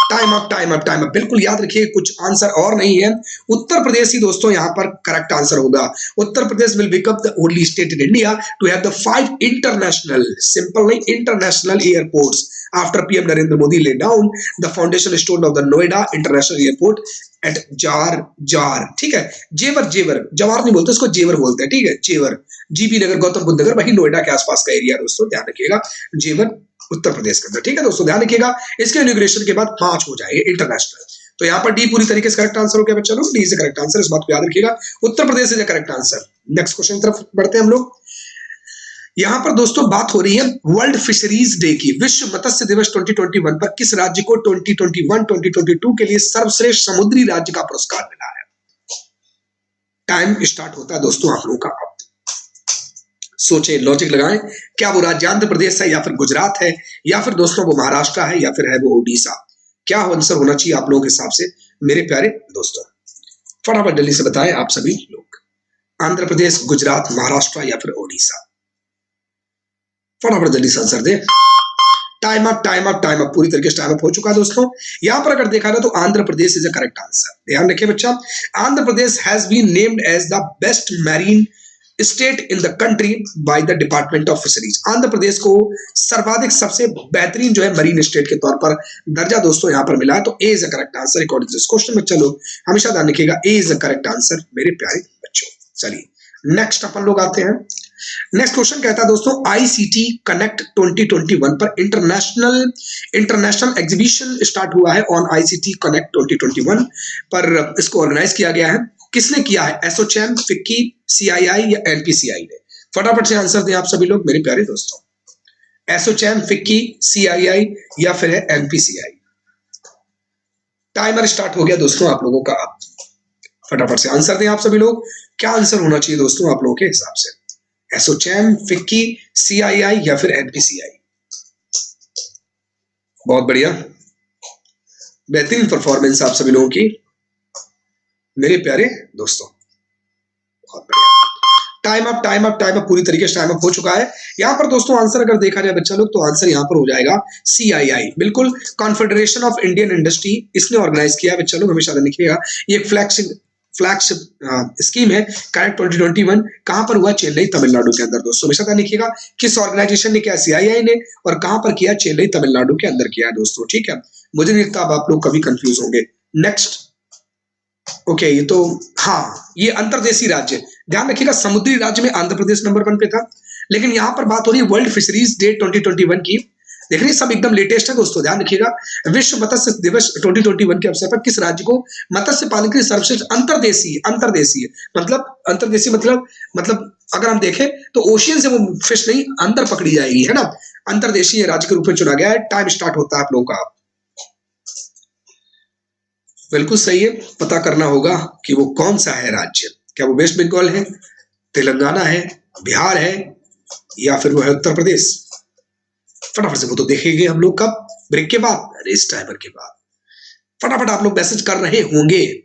Time up, time up, time up, बिल्कुल याद रखिए, कुछ आंसर और नहीं है। उत्तर प्रदेश ही दोस्तों यहां पर करेक्ट आंसर होगा। Uttar Pradesh will become the only state in India to have the 5 international, simple नहीं, international airports after PM Narendra Modi lay down the foundation stone of the Noida international airport at Jewar, ठीक है। जेवर जवार नहीं बोलते उसको, जेवर बोलते हैं, ठीक है। जेवर, जीबी नगर, गौतम बुद्ध नगर, वही नोएडा के आसपास का एरिया दोस्तों, ध्यान रखिएगा। जेवर उत्तर प्रदेश के अंदर, ठीक है दोस्तों, ध्यान रखिएगा। इसके इनॉग्रेशन के बाद 5 हो जाएंगे इंटरनेशनल। तो यहाँ पर डी पूरी तरीके से करेक्ट आंसर हो गया बच्चा लोग, डी इज करेक्ट आंसर, इस बात को याद रखिएगा। Uttar Pradesh is correct answer. Next question तरफ बढ़ते हैं हम लोग। यहां पर दोस्तों बात हो रही है वर्ल्ड फिशरीज डे की। विश्व मत्स्य दिवस 2021 पर किस राज्य को 2021-2022 के लिए सर्वश्रेष्ठ समुद्री राज्य का पुरस्कार मिला है? टाइम स्टार्ट होता है दोस्तों आप लोगों का। सोचें, लॉजिक लगाएं, क्या वो राज्य आंध्र प्रदेश है, या फिर गुजरात है, या फिर दोस्तों वो महाराष्ट्र है, या फिर है वो उड़ीसा? क्या आंसर होना चाहिए आप लोगों के हिसाब से मेरे प्यारे दोस्तों? फटाफट जल्दी से बताएं आप सभी लोग। आंध्र प्रदेश, गुजरात, महाराष्ट्र, या फिर उड़ीसा? फटाफट जल्दी से आंसर दे। Time up, time up, time up, पूरी तरीके से टाइम अप हो चुका है दोस्तों। यहां पर अगर देखा जाए तो Andhra Pradesh is a correct answer. ध्यान रखिए बच्चा, Andhra Pradesh has been named as the best marine state in the country by the department of fisheries. Andhra Pradesh को सर्वाधिक सबसे बेहतरीन जो है मरीन स्टेट के तौर पर दर्जा दोस्तों यहां पर मिला है। तो A is a correct answer according to this question. बच्चा लोग हमेशा ध्यान रखिएगा, A is a correct answer मेरे प्यारे बच्चों। चलिए नेक्स्ट अपन लोग आते हैं। नेक्स्ट क्वेश्चन कहता है दोस्तों, आईसीटी कनेक्ट 2021 पर इंटरनेशनल एग्जीबिशन स्टार्ट हुआ है ऑन आईसीटी कनेक्ट 2021 पर। इसको ऑर्गेनाइज किया गया है, किसने किया है? एसोचैम, फिक्की, सीआईआई या एनपीसीआई ने? फटाफट से आंसर दें आप सभी लोग मेरे प्यारे दोस्तों। एसोचैम, फिक्की, सीआईआई या फिर है एनपीसीआई? टाइमर स्टार्ट हो गया दोस्तों आप लोगों का। फटाफट से आंसर दें आप सभी लोग। क्या आंसर होना चाहिए दोस्तों आप लोगों के हिसाब से? एसोचैम, फिक्की, सीआईआई या फिर एनपीसीआई? बहुत बढ़िया, बेहतरीन परफॉर्मेंस आप सभी लोगों की मेरे प्यारे दोस्तों, बहुत बढ़िया। Time up, time up, time up, पूरी तरीके से टाइम अप हो चुका है। यहां पर दोस्तों आंसर अगर देखा जाए बच्चा लोग, तो आंसर यहां पर हो जाएगा सीआईआई। बिल्कुल, कॉन्फेडरेशन ऑफ इंडियन इंडस्ट्री, इसने ऑर्गेनाइज किया है बच्चा लोग, हमेशा लिखिएगा। ये फ्लैगशिप स्कीम है कनेक्ट 2021। कहां पर हुआ? चेन्नई तमिलनाडु के अंदर दोस्तों, हमेशा लिखिएगा किस ऑर्गेनाइजेशन ने किया? सीआईआई ने। और कहां पर किया? चेन्नई तमिलनाडु के अंदर किया दोस्तों, ठीक है। मुझे नहीं लगता अब आप लोग कभी कंफ्यूज होंगे। नेक्स्ट, ओके, ये तो हाँ, ये अंतरदेशीय राज्य, ध्यान रखिएगा, समुद्री राज्य में आंध्र प्रदेश नंबर 1 पे था, लेकिन यहां पर बात हो रही है वर्ल्ड फिशरीज डे 2021 की। देख रहे हैं सब एकदम लेटेस्ट है दोस्तों, ध्यान रखिएगा। विश्व मत्स्य दिवस 2021 के अवसर पर किस राज्य को मत्स्य पालन के लिए सर्वश्रेष्ठ अंतरदेशीय मतलब अगर हम देखें तो ओशियन से वो फिश नहीं अंदर पकड़ी जाएगी, है ना, अंतरदेशीय राज्य के रूप में चुना गया है। टाइम स्टार्ट होता है आप लोगों का। बिल्कुल सही है, पता करना होगा कि वो कौन सा है राज्य। क्या वो वेस्ट बंगाल है, तेलंगाना है, बिहार है, या फिर वो है उत्तर प्रदेश? फटाफट से वो तो देखेंगे हम लोग कब? ब्रेक के बाद, इस टाइमर के बाद। फटाफट आप लोग मैसेज कर रहे होंगे।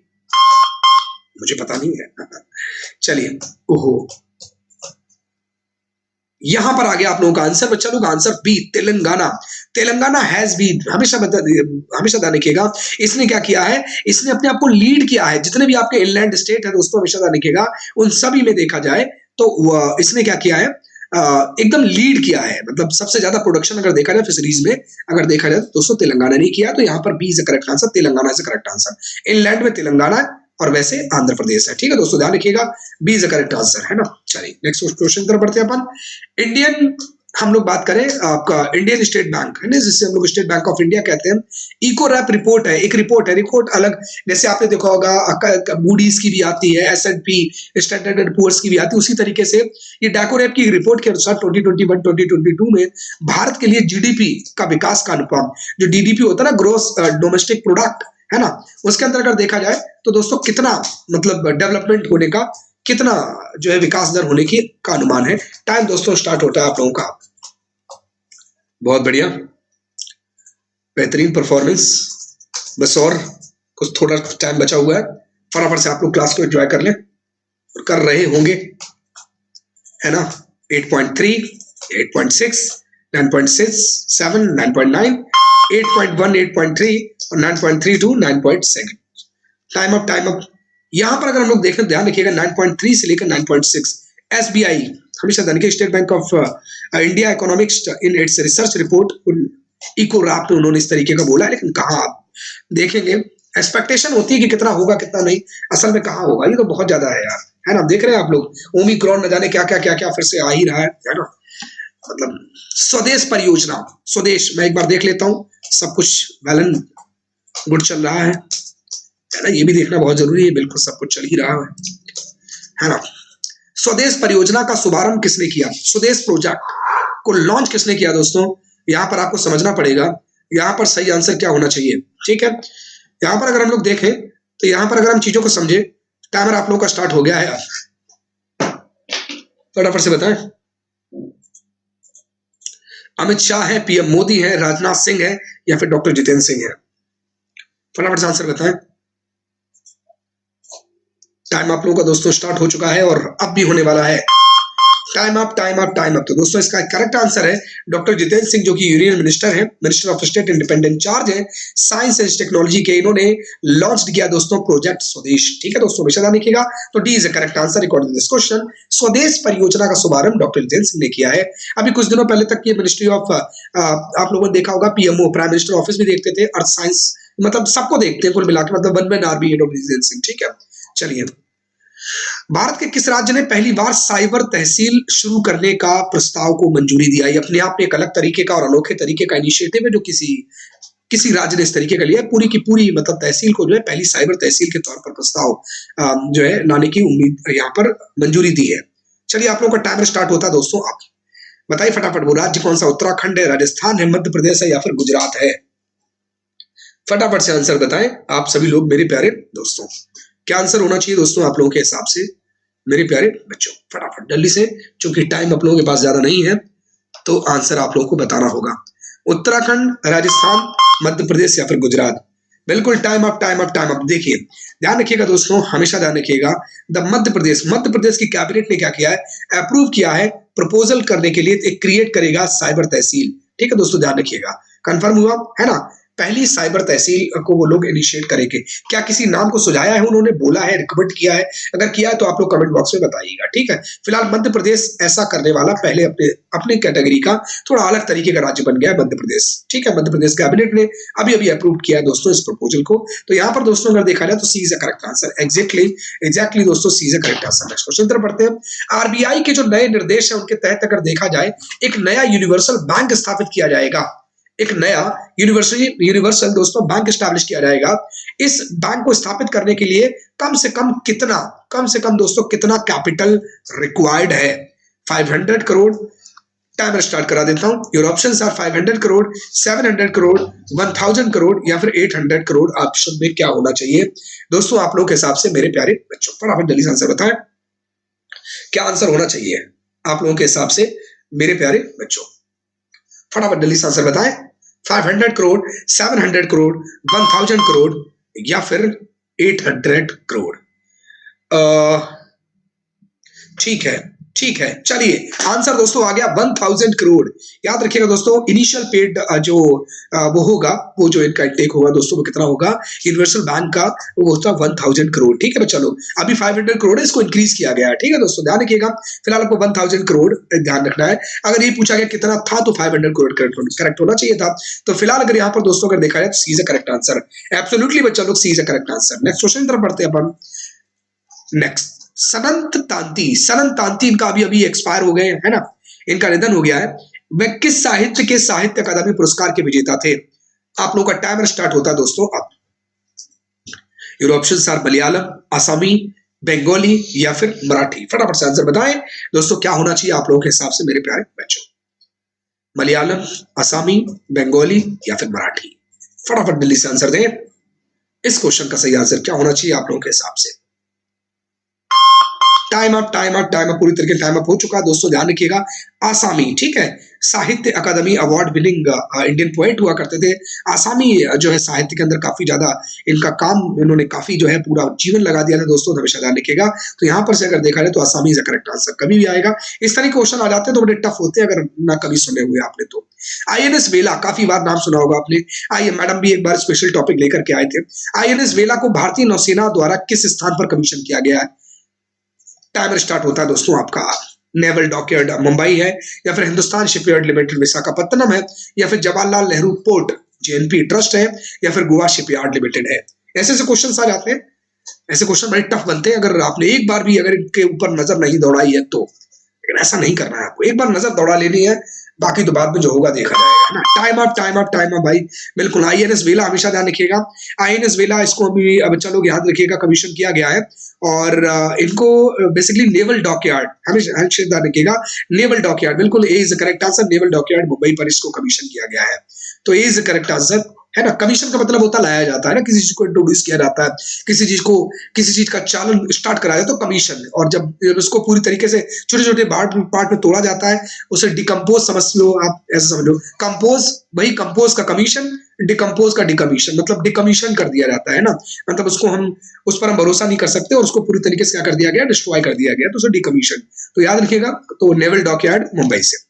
मुझे पता नहीं है। चलिए, ओहो, यहां पर आ गया आप लोगों का आंसर। बच्चा लोग answer B, Telangana. Telangana has been, हमेशा ध्यान रखिएगा, इसने क्या किया है, इसने अपने आप को लीड किया है। जितने भी आपके इनलैंड स्टेट है दोस्तों, हमेशा ध्यान रखिएगा, उन सभी में देखा जाए तो इसने क्या किया है, एकदम लीड किया है। मतलब सबसे ज्यादा प्रोडक्शन अगर देखा जाए फिशरीज में, अगर देखा जाए तो दोस्तों तेलंगाना ने किया। तो यहाँ पर B is correct answer, Telangana is correct answer. Inland में तेलंगाना है और वैसे आंध्र प्रदेश है। ठीक है दोस्तों, ध्यान रखिएगा, बी इज करेक्ट आंसर, है ना। चलिए नेक्स्ट क्वेश्चन तरफ बढ़ते हैं अपन। इंडियन, हम लोग बात करें आपका इंडियन स्टेट बैंक है ना, जिससे हम लोग स्टेट बैंक ऑफ इंडिया कहते हैं। इको रैप रिपोर्ट है, एक रिपोर्ट है, रिपोर्ट अलग, जैसे आपने देखा होगा मूडीज की भी आती है, S&P, स्टैंडर्ड एंड पुअर्स की भी आती है, उसी तरीके से ये डाको रैप की रिपोर्ट के अनुसार 2021-2022 में भारत के लिए जीडीपी का विकास का अनुपात, जो डीडीपी होता है ना, ग्रोस डोमेस्टिक प्रोडक्ट, है ना, उसके अंदर अगर देखा जाए तो दोस्तों कितना मतलब डेवलपमेंट होने का, कितना जो है विकास दर होने की का अनुमान है। टाइम दोस्तों स्टार्ट होता है आप लोगों का। बहुत बढ़िया, बेहतरीन परफॉर्मेंस। बस और कुछ थोड़ा टाइम बचा हुआ है, फटाफट से आप लोग क्लास को एंजॉय कर लें, और कर रहे होंगे, है ना। 8.3, 8.6, 9.6, 7, 9.9, 8.1, 8.3 और 9.32, 9.7। Time up, time up. यहां पर अगर हम लोग देखें, ध्यान रखिएगा, 9.3 से लेकर 9.6 SBI, हमेशा ध्यान रखिए, State Bank of India economics in its research report, Ecowrap में उन्होंने इस तरीके का बोला है, लेकिन कहाँ आप देखेंगे, एक्सपेक्टेशन होती है कि कितना होगा कितना नहीं, असल में कहाँ होगा, ये तो बहुत ज्यादा है यार, है ना। देख रहे हैं आप लोग, ओमिक्रॉन न जाने क्या क्या क्या क्या फिर से आ ही रहा है ना। मतलब स्वदेश परियोजना, स्वदेश, मैं एक बार देख लेता हूँ, सब कुछ वेल एंड गुड चल रहा है ना, ये भी देखना बहुत जरूरी है। बिल्कुल सब कुछ चल ही रहा है ना। स्वदेश परियोजना का शुभारंभ किसने किया, स्वदेश प्रोजेक्ट को लॉन्च किसने किया दोस्तों, यहां पर आपको समझना पड़ेगा, यहां पर सही आंसर क्या होना चाहिए। ठीक है, यहां पर अगर हम लोग देखें तो यहां पर अगर हम चीजों को समझे, टाइमर आप लोगों का स्टार्ट हो गया है, फटाफट से बताएं। अमित शाह है, पीएम मोदी है, राजनाथ सिंह है, या फिर डॉक्टर जितेंद्र सिंह है, फटाफट से आंसर बताएं। टाइम आप लोगों का दोस्तों स्टार्ट हो चुका है और अब भी होने वाला है। Time up, time up, time up. तो दोस्तों इसका करेक्ट आंसर है डॉक्टर जितेंद्र सिंह, जो कि यूनियन मिनिस्टर है, minister of state independent charge है साइंस एंड टेक्नोलॉजी के। इन्होंने लॉन्च किया दोस्तों प्रोजेक्ट स्वदेश। ठीक है दोस्तों, हमेशा ध्यान रखिएगा। तो D is the correct answer according to this question. Swadesh परियोजना का शुभारंभ डॉक्टर जितेंद्र सिंह ने किया है। अभी कुछ दिनों पहले तक ये मिनिस्ट्री ऑफ, आप लोगों ने देखा होगा, पीएमओ, प्राइम मिनिस्टर ऑफिस भी देखते थे, अर्थ साइंस, मतलब सबको देखते हैं कुल मिला के, मतलब one man army doctor Jitendra Singh. ठीक है, चलिए, भारत के किस राज्य ने पहली बार साइबर तहसील शुरू करने का प्रस्ताव को मंजूरी दिया। ये अपने आप में एक अलग तरीके का और अनोखे तरीके का इनिशिएटिव है, जो किसी राज्य ने इस तरीके का लिया, पूरी की पूरी मतलब तहसील को जो है पहली साइबर तहसील के तौर पर प्रस्ताव जो है लाने की उम्मीद यहाँ पर मंजूरी दी है। चलिए, आप लोगों का टाइमर स्टार्ट होता है दोस्तों। आप बताइए फटाफट, वो राज्य कौन सा, उत्तराखंड है, राजस्थान है, मध्य प्रदेश है, या फिर गुजरात है। फटाफट से आंसर बताएं आप सभी लोग, मेरे प्यारे दोस्तों। क्या आंसर होना चाहिए दोस्तों आप लोगों के हिसाब से, मेरे प्यारे बच्चों, फटाफट जल्दी से, क्योंकि टाइम आप लोगों के पास ज्यादा नहीं है, तो आंसर आप लोगों को बताना होगा। उत्तराखंड, राजस्थान, मध्य प्रदेश या फिर गुजरात। बिल्कुल, time up, time up, time up. देखिए, ध्यान रखिएगा दोस्तों, हमेशा ध्यान रखिएगा, द मध्य प्रदेश की कैबिनेट ने क्या किया है, अप्रूव किया है, प्रपोजल करने के लिए एक क्रिएट करेगा साइबर तहसील। ठीक है दोस्तों, ध्यान रखिएगा, कंफर्म हुआ है ना। पहली साइबर तहसील को वो लोग इनिशिएट करेंगे। क्या किसी नाम को सुझाया है, उन्होंने बोला है, रिकमेंड किया है? अगर किया है तो आप लोग कमेंट बॉक्स में बताइएगा। ठीक है, फिलहाल मध्य प्रदेश ऐसा करने वाला पहले अपने कैटेगरी का थोड़ा अलग तरीके का राज्य बन गया है मध्य प्रदेश। ठीक है, मध्य प्रदेश कैबिनेट ने अभी अप्रूव किया है दोस्तों इस प्रपोजल को। तो यहाँ पर दोस्तों अगर देखा जाए तो C is the correct answer. Exactly दोस्तों, C is the correct answer. Next question तरफ बढ़ते हैं। आरबीआई के जो नए निर्देश है उनके तहत अगर देखा जाए, एक नया यूनिवर्सल बैंक स्थापित किया जाएगा। एक नया यूनिवर्सल दोस्तों बैंक स्टैब्लिश किया जाएगा। इस बैंक को स्थापित करने के लिए कम से कम दोस्तों कितना कैपिटल रिक्वायर्ड है? 500 करोड़। टाइमर स्टार्ट करा देता हूं। Your options are 500 crore, 700 crore, 1000 crore या फिर 800 करोड़। ऑप्शन में क्या होना चाहिए दोस्तों आप लोगों के हिसाब से, मेरे प्यारे बच्चों? फटाफट जल्दी से आंसर बताएं, क्या आंसर होना चाहिए आप लोगों के हिसाब से, मेरे प्यारे बच्चों? फटाफट जल्दी से आंसर बताएं। 500 करोड़, 700 करोड़, 1000 करोड़ या फिर 800 करोड़। ठीक है, ठीक है, चलिए आंसर दोस्तों आ गया 1000 करोड़। याद रखिएगा दोस्तों, इनिशियल पेड जो वो होगा, वो जो इनका इंटेक होगा दोस्तों, वो कितना होगा यूनिवर्सल बैंक का, वो होता है 1000 करोड़। ठीक है, चलो अभी 500 करोड़ है, इसको इंक्रीज किया गया है। ठीक है दोस्तों, ध्यान रखिएगा, फिलहाल आपको 1000 करोड़ ध्यान रखना है। अगर ये पूछा गया कितना था तो 500 करोड़ करेक्ट होना चाहिए था। तो फिलहाल अगर यहाँ पर दोस्तों अगर देखा जाए तो C is correct answer. Absolutely बच्चा लोग, C is correct answer. Next question की तरफ बढ़ते हैं अपन। नेक्स्ट, सनत तांती इनका अभी अभी एक्सपायर हो गए है ना, इनका निधन हो गया है। वह किस साहित्य के साहित्य अकादमी पुरस्कार के विजेता थे? आप लोगों का टाइमर स्टार्ट होता है दोस्तों अब। योर ऑप्शंस आर मलयालम, असमी, बंगाली या फिर मराठी। फटाफट से आंसर बताएं दोस्तों, क्या होना चाहिए आप लोगों के हिसाब से मेरे प्यारे बच्चों? मलयालम, असमी, बंगाली या फिर मराठी। फटाफट जल्दी से आंसर दें। इस क्वेश्चन का सही आंसर क्या होना चाहिए आप लोगों के हिसाब से? Time up, time up, time up, पूरी तरीके टाइम अप हो चुका है दोस्तों। ध्यान रखिएगा, आसामी, ठीक है, साहित्य अकादमी अवार्ड विनिंग इंडियन पोएट हुआ करते थे। आसामी जो है साहित्य के अंदर काफी ज्यादा इनका काम, इन्होंने काफी जो है पूरा जीवन लगा दिया था दोस्तों, हमेशा ध्यान रखिएगा। तो यहाँ पर से अगर देखा जाए तो आसामी इज करेक्ट आंसर। कभी भी आएगा इस तरह के क्वेश्चन आ जाते हैं तो बड़े टफ होते हैं, अगर ना कभी सुने हुए आपने तो। आईएनएस वेला, काफी बार नाम सुना होगा आपने। आइए, मैडम भी एक बार स्पेशल टॉपिक लेकर के आए थे। आईएनएस वेला को भारतीय नौसेना द्वारा किस स्थान पर कमीशन किया गया है? टाइमर स्टार्ट होता है दोस्तों आपका। नेवल डॉकयार्ड मुंबई है, या फिर हिंदुस्तान शिपयार्ड लिमिटेड विशाखापत्तनम है, या फिर Jawaharlal Nehru port JNP trust है, या फिर गोवा शिपयार्ड लिमिटेड है। ऐसे ऐसे क्वेश्चन आ जाते हैं, ऐसे क्वेश्चन बड़े टफ बनते हैं अगर आपने एक बार भी अगर इनके ऊपर नजर नहीं दौड़ाई है तो। लेकिन ऐसा नहीं करना है आपको, एक बार नजर दौड़ा लेनी है, बाकी तो बाद में जो होगा देखा जाएगा ना। Time up, time up, time up भाई, बिल्कुल। आईएनएस वेला हमेशा ध्यान रखिएगा, आईएनएस वेला इसको अभी बच्चा लोग याद रखिएगा कमीशन किया गया है। और इनको बेसिकली नेवल डॉकयार्ड, हमेशा ध्यान रखिएगा, नेवल डॉकयार्ड, बिल्कुल A is correct answer. Naval dockyard Mumbai पर इसको कमीशन किया गया है, तो ए इज करेक्ट आंसर है ना। कमीशन का मतलब होता है लाया जाता है ना, किसी चीज को इंट्रोड्यूस किया जाता है, किसी चीज का चालन स्टार्ट कराया जाता है तो कमीशन। और जब उसको पूरी तरीके से छोटे छोटे पार्ट में तोड़ा जाता है, उसे डिकम्पोज समझ लो आप, ऐसा समझ लो। कंपोज, वही कंपोज का कमीशन, डिकम्पोज का डिकमीशन, मतलब डिकमीशन कर दिया जाता है ना, मतलब उसको हम उस पर हम भरोसा नहीं कर सकते और उसको पूरी तरीके से क्या कर दिया गया, डिस्ट्रॉय कर दिया गया, तो उसे डिकमीशन। तो याद रखिएगा, तो नेवल डॉकयार्ड मुंबई से।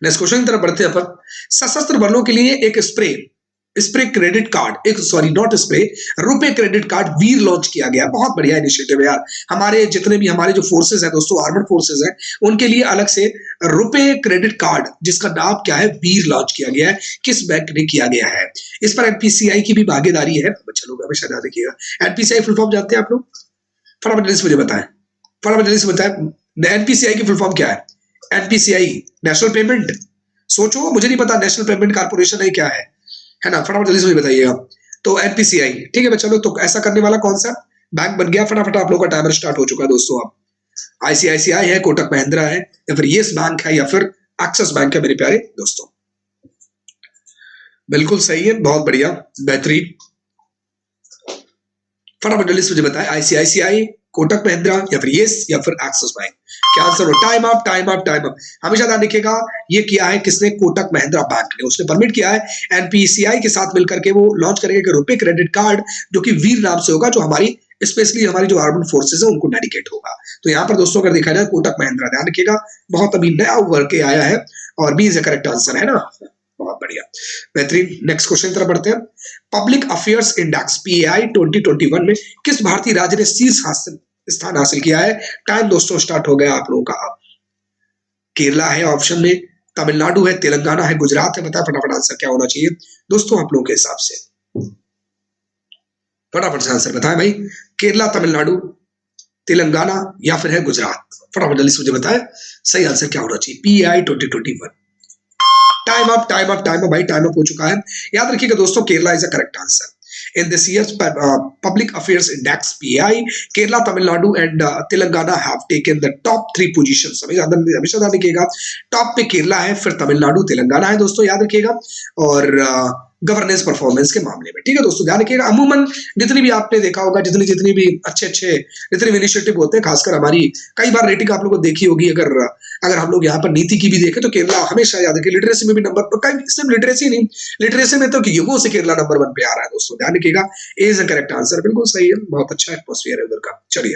नेक्स्ट क्वेश्चन की तरफ बढ़ते हैं अपन। सशस्त्र बलों के लिए एक स्प्रे क्रेडिट कार्ड, एक सॉरी नॉट स्प्रे, रुपए क्रेडिट कार्ड वीर लॉन्च किया गया। बहुत बढ़िया इनिशिएटिव है यार। हमारे जितने भी हमारे जो फोर्सेस है दोस्तों, आर्मड फोर्सेस है, उनके लिए अलग से रुपए क्रेडिट कार्ड जिसका नाम क्या है, वीर लॉन्च किया गया है। किस बैंक ने किया गया है? इस पर एनपीसीआई की भी भागीदारी है। बच्चा लोग हमेशा याद रखिएगा। एनपीसीआई फुल फॉर्म जानते हैं आप लोग? फटाफट जल्दी से मुझे बताएं, फटाफट जल्दी से बताएं। एनपीसीआई की फुल फॉर्म क्या है? एनपीसीआई नेशनल पेमेंट, सोचो, मुझे नहीं पता नेशनल पेमेंट कारपोरेशन है क्या है ना, फटाफट जल्दी से मुझे बताइएगा। तो एनपीसीआई, ठीक है बच्चा लोग। तो ऐसा करने वाला कौन सा बैंक बन गया? फटाफट आप लोगों का टाइमर स्टार्ट हो चुका है दोस्तों। अब आईसीआईसीआई है, कोटक महिंद्रा है, या फिर येस बैंक है, या फिर एक्सिस बैंक है मेरे प्यारे दोस्तों। बिल्कुल सही है, बहुत बढ़िया, बेहतरीन। फटाफट जल्दी से मुझे बताएं, आईसीआईसीआई, कोटक महिंद्रा, या फिर येस, या फिर एक्सिस बैंक। क्या आंसर हो? Time up, time up, time up. हमेशा ध्यान रखिएगा, ये किया है किसने? कोटक महिंद्रा बैंक ने। उसने परमिट किया है एनपीसीआई के साथ मिलकर के, वो लॉन्च करेंगे कि रुपए क्रेडिट कार्ड जो कि वीर नाम से होगा, जो हमारी स्पेशली हमारी जो आर्मड फोर्सेज है उनको डेडिकेट होगा। तो यहाँ पर दोस्तों अगर देखा जाए कोटक महिंद्रा, ध्यान रखिएगा, बहुत अभी नया उभर के आया है और बी इज करेक्ट आंसर है ना। बहुत बढ़िया, बेहतरीन। नेक्स्ट क्वेश्चन तरफ बढ़ते हैं। पब्लिक अफेयर्स इंडेक्स पीएआई 2021 में किस भारतीय राज्य ने शीर्ष स्थान हासिल किया है? टाइम दोस्तों स्टार्ट हो गया आप लोगों का। केरला है ऑप्शन में, तमिलनाडु है, तेलंगाना है, गुजरात है। बताएं फटाफट आंसर क्या होना चाहिए दोस्तों आप लोगों के हिसाब से। फटाफट से आंसर बताएं भाई, केरला, तमिलनाडु, तेलंगाना या फिर है गुजरात। फटाफट जल्दी से मुझे बताएं सही आंसर क्या होना चाहिए। पीएआई 2021। Time up, time up, time up भाई, टाइम अप हो चुका है। याद रखिएगा दोस्तों, Kerala is a correct answer. In this year's Public Affairs Index (PAI), Kerala, Tamil Nadu, and Telangana have taken the top 3 positions. हमेशा ध्यान रखिएगा, टॉप पे केरला है, फिर तमिलनाडु, तेलंगाना है दोस्तों, याद रखिएगा। और गवर्नेंस परफॉर्मेंस के मामले में, ठीक है दोस्तों, ध्यान रखिएगा। अमूमन जितनी भी आपने देखा होगा, जितनी भी अच्छे जितने भी इनिशिएटिव होते हैं, खासकर हमारी कई बार रेटिंग आप लोगों को देखी होगी, अगर अगर हम लोग यहाँ पर नीति की भी देखें तो केरला हमेशा याद रखिए लिटरेसी में भी नंबर पर, सिर्फ लिटरेसी नहीं, लिटरेसी में तो युगों से केरला नंबर 1 पे आ रहा है दोस्तों, ध्यान रखिएगा। A is the correct answer, बिल्कुल सही है, बहुत अच्छा एटमॉस्फेयर है उधर का। चलिए,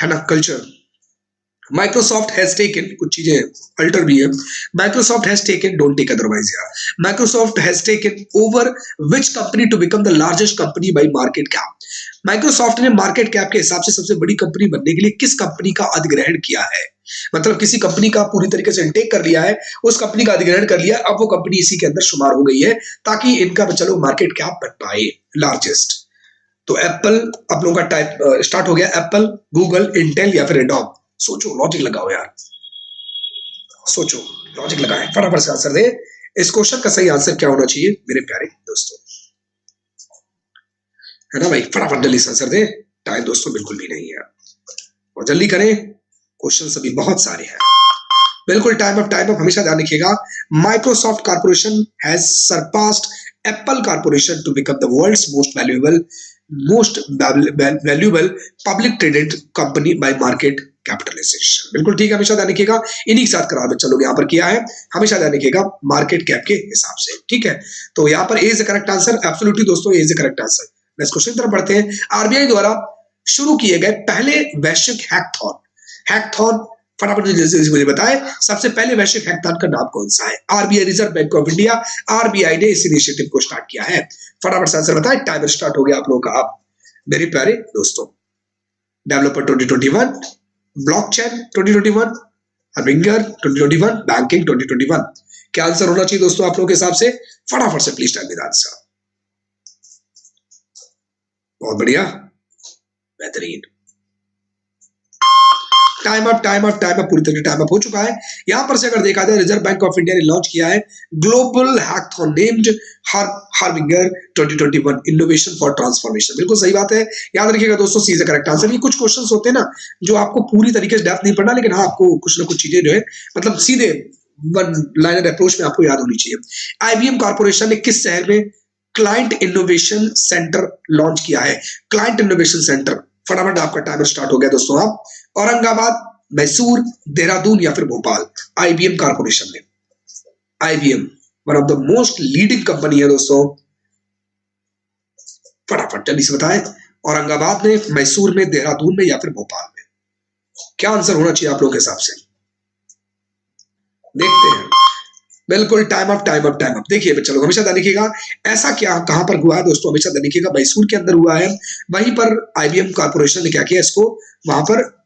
है ना, कल्चर। Microsoft has taken, कुछ चीजें अल्टर भी है। Microsoft has taken, don't take otherwise यार। Microsoft has taken over which company to become the largest company by market cap? Microsoft ने मार्केट कैप के हिसाब से सबसे बड़ी कंपनी बनने के लिए किस कंपनी का अधिग्रहण किया है? मतलब किसी कंपनी का पूरी तरीके से इनटेक कर लिया है, उस कंपनी का अधिग्रहण कर लिया, अब वो कंपनी इसी के अंदर शुमार हो गई है ताकि इनका चलो मार्केट कैप बन पाए लार्जेस्ट। तो एप्पल, आप लोगों का टाइप स्टार्ट हो गया, एप्पल, गूगल, इंटेल या फिर एडोब। सोचो, लॉजिक लगाओ यार, सोचो, लॉजिक लगाएं, फटाफट से आंसर दे। इस क्वेश्चन का सही आंसर क्या होना चाहिए मेरे प्यारे दोस्तों, है ना भाई, फटाफट जल्दी से आंसर दे। टाइम दोस्तों बिल्कुल भी नहीं है, और जल्दी करें, क्वेश्चन अभी बहुत सारे हैं। बिल्कुल टाइम अप, हमेशा ध्यान रखिएगा। Microsoft corporation has surpassed Apple corporation to become the world's most valuable public traded company by market capitalization. बिल्कुल ठीक है, हमेशा ध्यान रखिएगा, इन्हीं के साथ करार बच्चा लोग यहाँ पर किया है, हमेशा ध्यान रखिएगा मार्केट कैप के हिसाब से, ठीक है। तो यहाँ पर A is the correct answer, absolutely दोस्तों, A is the correct answer. Next question तरफ बढ़ते हैं। आरबीआई द्वारा शुरू किए गए पहले वैश्विक हैकथॉन, फटाफट मुझे बताएं, सबसे पहले वैश्विक हैकथॉन का नाम कौन सा है? RBI, reserve Bank of India, RBI ने इस इनिशिएटिव को स्टार्ट किया है। फटाफट से आंसर बताएं, टाइमर स्टार्ट हो गया आप लोगों का। आप मेरे प्यारे दोस्तों, डेवलपर 2021, ब्लॉकचेन 2021, हर्विंगर 2021, बैंकिंग 2021। क्या आंसर होना चाहिए दोस्तों आप लोगों के हिसाब से? फटाफट से प्लीज टाइम विद आंसर। बहुत बढ़िया, बेहतरीन। टाइम अप, पूरी तरह टाइम अप हो चुका है। यहां पर से अगर देखा जाए, रिजर्व बैंक ऑफ इंडिया ने लॉन्च किया है global hackathon named Harbinger 2021 innovation for transformation. बिल्कुल सही बात है, याद रखिएगा दोस्तों, C is the correct answer. ये कुछ क्वेश्चंस होते हैं ना जो आपको पूरी तरीके से डेप्थ नहीं पढ़ना, लेकिन हाँ आपको कुछ ना कुछ चीजें जो है मतलब सीधे वन लाइनर अप्रोच में आपको याद होनी चाहिए। आईबीएम कॉर्पोरेशन ने किस शहर में क्लाइंट इनोवेशन सेंटर लॉन्च किया है? क्लाइंट इनोवेशन सेंटर, फटाफट आपका टाइमर स्टार्ट हो गया दोस्तों। आप औरंगाबाद, मैसूर, देहरादून या फिर भोपाल? आईबीएम कॉर्पोरेशन ने, IBM one of the most leading company है दोस्तों, फटाफट जल्दी से बताएं, औरंगाबाद में, मैसूर में, देहरादून में या फिर भोपाल में? क्या आंसर होना चाहिए आप लोगों के हिसाब से? देखते हैं। बिल्कुल टाइम अप। देखिए बच्चा लोग, हमेशा ध्यान रखिएगा, ऐसा क्या कहां पर हुआ है दोस्तों, हमेशा ध्यान रखिएगा, मैसूर के अंदर हुआ है। वहीं पर आईबीएम कॉर्पोरेशन ने क्या किया, इसको वहां पर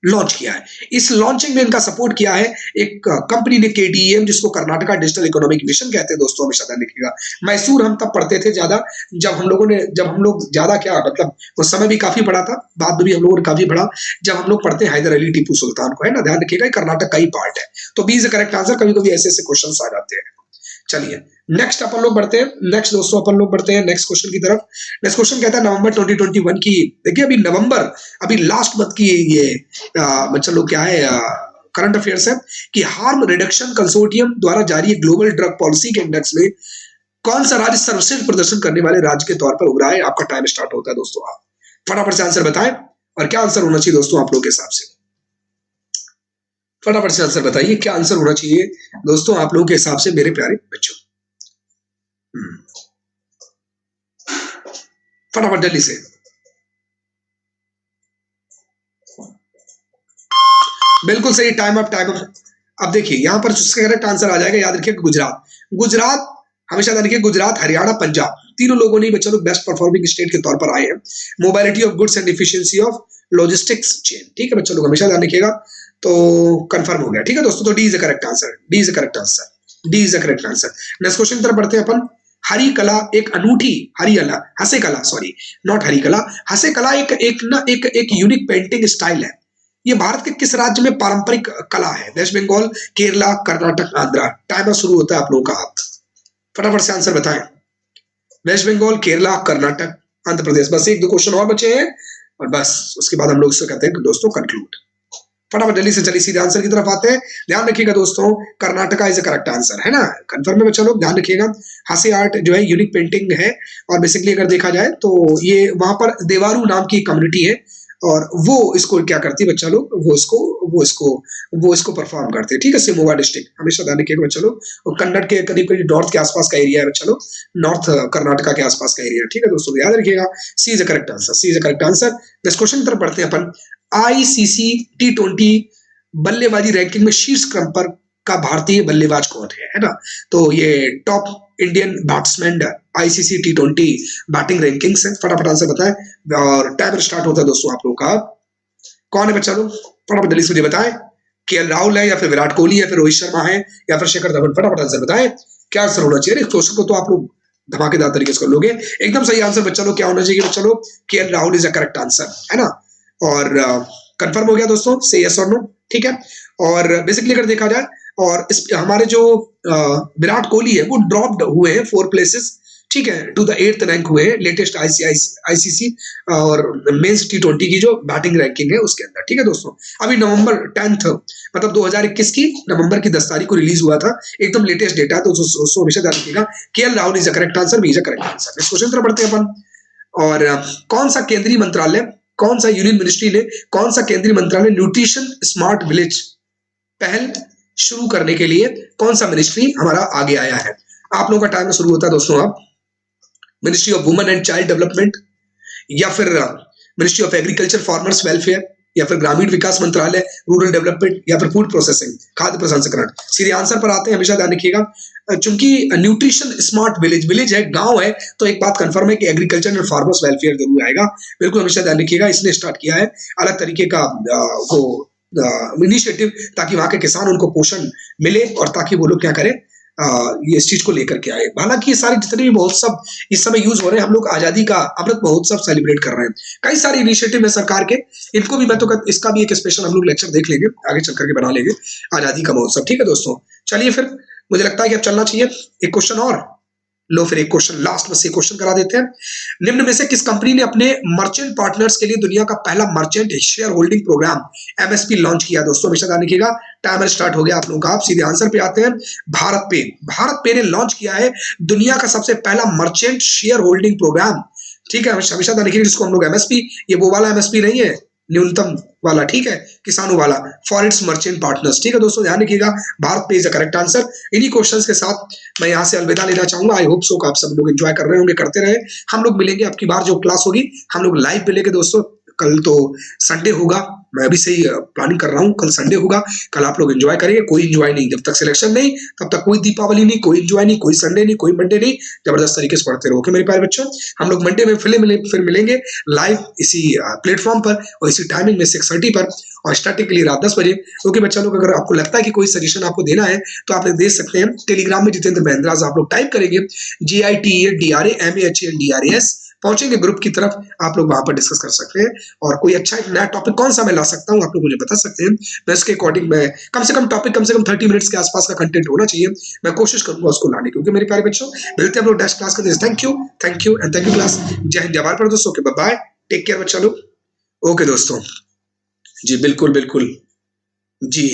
लॉन्च किया है। इस लॉन्चिंग में इनका सपोर्ट किया है एक कंपनी ने, केडीएम, जिसको कर्नाटका डिजिटल इकोनॉमिक मिशन कहते हैं दोस्तों, हमेशा ध्यान रखिएगा। मैसूर हम तब पढ़ते थे ज्यादा, जब हम लोग ज्यादा क्या मतलब उस समय भी काफी पढ़ा था, बाद में भी हम लोगों ने काफी पढ़ा, जब हम लोग पढ़ते हैं हैदर अली टीपू सुल्तान को, है ना, ध्यान रखिएगा, कर्नाटक का ही पार्ट है। तो B is the correct answer. कभी कभी ऐसे क्वेश्चन आ जाते हैं। चलिए नेक्स्ट अपन लोग बढ़ते हैं, नेक्स्ट दोस्तों अपन लोग बढ़ते हैं नेक्स्ट क्वेश्चन की तरफ। नेक्स्ट क्वेश्चन कहता है नवंबर 2021 की, देखिए अभी नवंबर, अभी लास्ट मंथ की ये बच्चा लोग क्या है करंट अफेयर्स है कि हार्म रिडक्शन कंसोर्टियम द्वारा जारी ग्लोबल ड्रग पॉलिसी के इंडेक्स में कौन सा राज्य सर्वश्रेष्ठ प्रदर्शन करने वाले राज्य के तौर पर उभरा है? आपका टाइम स्टार्ट होता है दोस्तों, आप फटाफट से आंसर बताएं, और क्या आंसर होना चाहिए दोस्तों आप लोग के हिसाब से? फटाफट से आंसर बताइए, क्या आंसर होना चाहिए दोस्तों आप लोगों के हिसाब से मेरे प्यारे बच्चों? फटाफट जल्दी से, बिल्कुल सही, टाइम अप। अब देखिए यहां पर जिसका करेक्ट आंसर आ जाएगा, याद रखिएगा गुजरात, हमेशा याद रखिए, गुजरात, हरियाणा, पंजाब, तीनों लोगों ने बच्चों लोग बेस्ट परफॉर्मिंग स्टेट के तौर पर आए हैं। Mobility of goods and efficiency of logistics chain, ठीक है बच्चों लोग, हमेशा ध्यान रखिएगा। तो कंफर्म हो गया, ठीक है दोस्तों। तो D is the correct answer, D is the correct answer. Next question तरफ बढ़ते हैं अपन। हरिकला एक अनूठी, हसेकला एक यूनिक पेंटिंग स्टाइल है। ये भारत के किस राज्य में पारंपरिक कला है? वेस्ट बंगाल, केरला, कर्नाटक, आंध्रा। टाइमर शुरू होता है आप लोगों का, फटाफट से आंसर बताएं। वेस्ट बंगाल, केरला, कर्नाटक, आंध्र प्रदेश। बस एक दो क्वेश्चन और बचे हैं और बस उसके बाद हम लोग इसको कहते हैं दोस्तों कंक्लूड। फटाफट जल्दी से चलिए सीधे आंसर की तरफ आते हैं। ध्यान रखिएगा दोस्तों, Karnataka is a correct answer, है ना, कंफर्म में बच्चा लोग ध्यान रखिएगा। हास्य आर्ट जो है यूनिक पेंटिंग है, और बेसिकली अगर देखा जाए तो ये वहां पर देवारू नाम की कम्युनिटी है, और वो इसको क्या करती है बच्चा लोग, वो इसको परफॉर्म करते हैं, ठीक है। शिवमोगा डिस्ट्रिक्ट हमेशा ध्यान रखिएगा बच्चा लोग, और कन्नड़ के करीब करीब नॉर्थ के आसपास का एरिया है बच्चा लोग, नॉर्थ कर्नाटका के आसपास का एरिया, ठीक है दोस्तों, याद रखिएगा। C is the correct answer, C is the correct answer. Next question की तरफ बढ़ते हैं अपन। आईसीसी T20 बल्लेबाजी रैंकिंग में शीर्ष क्रम पर का भारतीय बल्लेबाज कौन है ना। तो ये top Indian batsman ICC T20 batting rankings है। फटाफट आंसर बताएं और टाइमर स्टार्ट होता है दोस्तों आप लोगों का। कौन है बच्चा लोग, फटाफट जल्दी से मुझे बताएं। केएल राहुल है या फिर विराट कोहली है, फिर रोहित शर्मा है या फिर शिखर धवन, फटाफट आंसर बताएं क्या आंसर होना चाहिए। इस क्वेश्चन को तो आप लोग धमाकेदार तरीके से कर लोगे। एकदम सही आंसर बच्चा लोग क्या होना चाहिए बच्चा लोग, KL Rahul is a correct answer, है ना। और कंफर्म हो गया दोस्तों, से यस और नो, ठीक है। और बेसिकली अगर देखा जाए, और इस हमारे जो विराट कोहली है वो ड्रॉप्ड हुए हैं 4 प्लेसेस, ठीक है, टू द 8th रैंक हुए हैं लेटेस्ट आईसीसी और मेंस T20 की जो बैटिंग रैंकिंग है उसके अंदर, ठीक है दोस्तों। अभी नवंबर 10 मतलब 2021 की नवंबर की 10 तारीख को रिलीज हुआ था, एकदम लेटेस्ट डेटा है, तो दोस्तों हमेशा ध्यान रखिएगा। K L Rahul is the correct answer, B is the correct answer. इस क्वेश्चन पर बढ़ते हैं अपन। और कौन सा केंद्रीय मंत्रालय, कौन सा यूनियन मिनिस्ट्री ने, कौन सा केंद्रीय मंत्रालय न्यूट्रिशन स्मार्ट विलेज पहल शुरू करने के लिए, कौन सा मिनिस्ट्री हमारा आगे आया है। आप लोगों का टाइम शुरू होता है दोस्तों। आप ministry of women and child development, या फिर ministry of agriculture farmers welfare, या फिर ग्रामीण विकास मंत्रालय रूरल डेवलपमेंट, या फिर फूड प्रोसेसिंग खाद्य प्रसंस्करण। सीधे आंसर पर आते हैं, हमेशा ध्यान रखिएगा। चूंकि न्यूट्रिशन स्मार्ट विलेज है, गांव है, तो एक बात कंफर्म है कि एग्रीकल्चर एंड फार्मर्स वेलफेयर जरूर आएगा। बिल्कुल हमेशा ध्यान रखिएगा, इसने स्टार्ट किया है अलग तरीके का वो इनिशिएटिव, ताकि वहां के किसान उनको पोषण मिले और ताकि वो लोग क्या करें, ये इस चीज को लेकर के आए। हालांकि ये सारे जितने भी महोत्सव इस समय यूज हो रहे हैं, हम लोग आजादी का अमृत महोत्सव सेलिब्रेट कर रहे हैं, कई सारे इनिशिएटिव है सरकार के, इनको भी मैं तो इसका भी एक स्पेशल हम लोग लेक्चर देख लेंगे, आगे चल करके बना लेंगे आजादी का महोत्सव, ठीक है दोस्तों। चलिए फिर मुझे लगता है कि अब चलना चाहिए। एक क्वेश्चन और लो, फिर एक क्वेश्चन लास्ट में से क्वेश्चन करा देते हैं। निम्न में से किस कंपनी ने अपने मर्चेंट पार्टनर्स के लिए दुनिया का पहला merchant share holding program MSP launch किया दोस्तों। हमेशा ध्यान रखिएगा, टाइमर स्टार्ट हो गया आप लोगों का। आप सीधे आंसर पे आते हैं। भारत पे ने लॉन्च किया है दुनिया का सबसे पहला मर्चेंट शेयर होल्डिंग प्रोग्राम, ठीक है। हमेशा ध्यान रखिएगा, जिसको हम लोग MSP, ये वो वाला MSP नहीं है न्यूनतम वाला, ठीक है, किसानों वाला, फॉर इट्स मर्चेंट पार्टनर्स, ठीक है दोस्तों, ध्यान रखिएगा। भारत पे इज द करेक्ट आंसर। इन्हीं क्वेश्चंस के साथ मैं यहाँ से अलविदा लेना चाहूंगा। आई होप सो आप सब लोग एंजॉय कर रहे होंगे, करते रहे। हम लोग मिलेंगे आपकी बार जो क्लास होगी, हम लोग लाइव मिलेंगे दोस्तों। कल तो संडे होगा, मैं अभी से ही प्लानिंग कर रहा हूँ, कल संडे होगा, कल आप लोग एंजॉय करेंगे। कोई एंजॉय नहीं, जब तक सिलेक्शन नहीं तब तक कोई दीपावली नहीं, कोई एंजॉय नहीं, कोई संडे नहीं, कोई मंडे नहीं, जबरदस्त तरीके से पढ़ते रहो, मेरे प्यारे बच्चों। हम लोग मंडे में फिर मिलेंगे लाइव इसी प्लेटफॉर्म पर और इसी टाइमिंग में 6:30 पर, और स्टार्टिंग के लिए रात 10 बजे। क्योंकि बच्चा लोग अगर आपको लगता है कि कोई सजेशन आपको देना है तो आप दे सकते हैं। टेलीग्राम में जितेंद्र महेंद्रास आप लोग टाइप करेंगे, GITEDRAMAHLDRAS, पहुंचेंगे ग्रुप की तरफ, आप लोग वहां पर डिस्कस कर सकते हैं। और कोई अच्छा एक नया टॉपिक कौन सा मैं ला सकता हूं, आप लोग मुझे बता सकते हैं। मैं इसके अकॉर्डिंग में कम से कम टॉपिक कम से कम 30 मिनट्स के आसपास का कंटेंट होना चाहिए, मैं कोशिश करूंगा उसको लाने। क्योंकि मेरे प्यारे बच्चों, मिलते हैं हम लोग नेक्स्ट क्लास के। Thank you and thank you class. जय हिंद, जय भारत पर दोस्तों, बाय बाय, टेक केयर बच्चा लोग। ओके दोस्तों, जी बिल्कुल जी।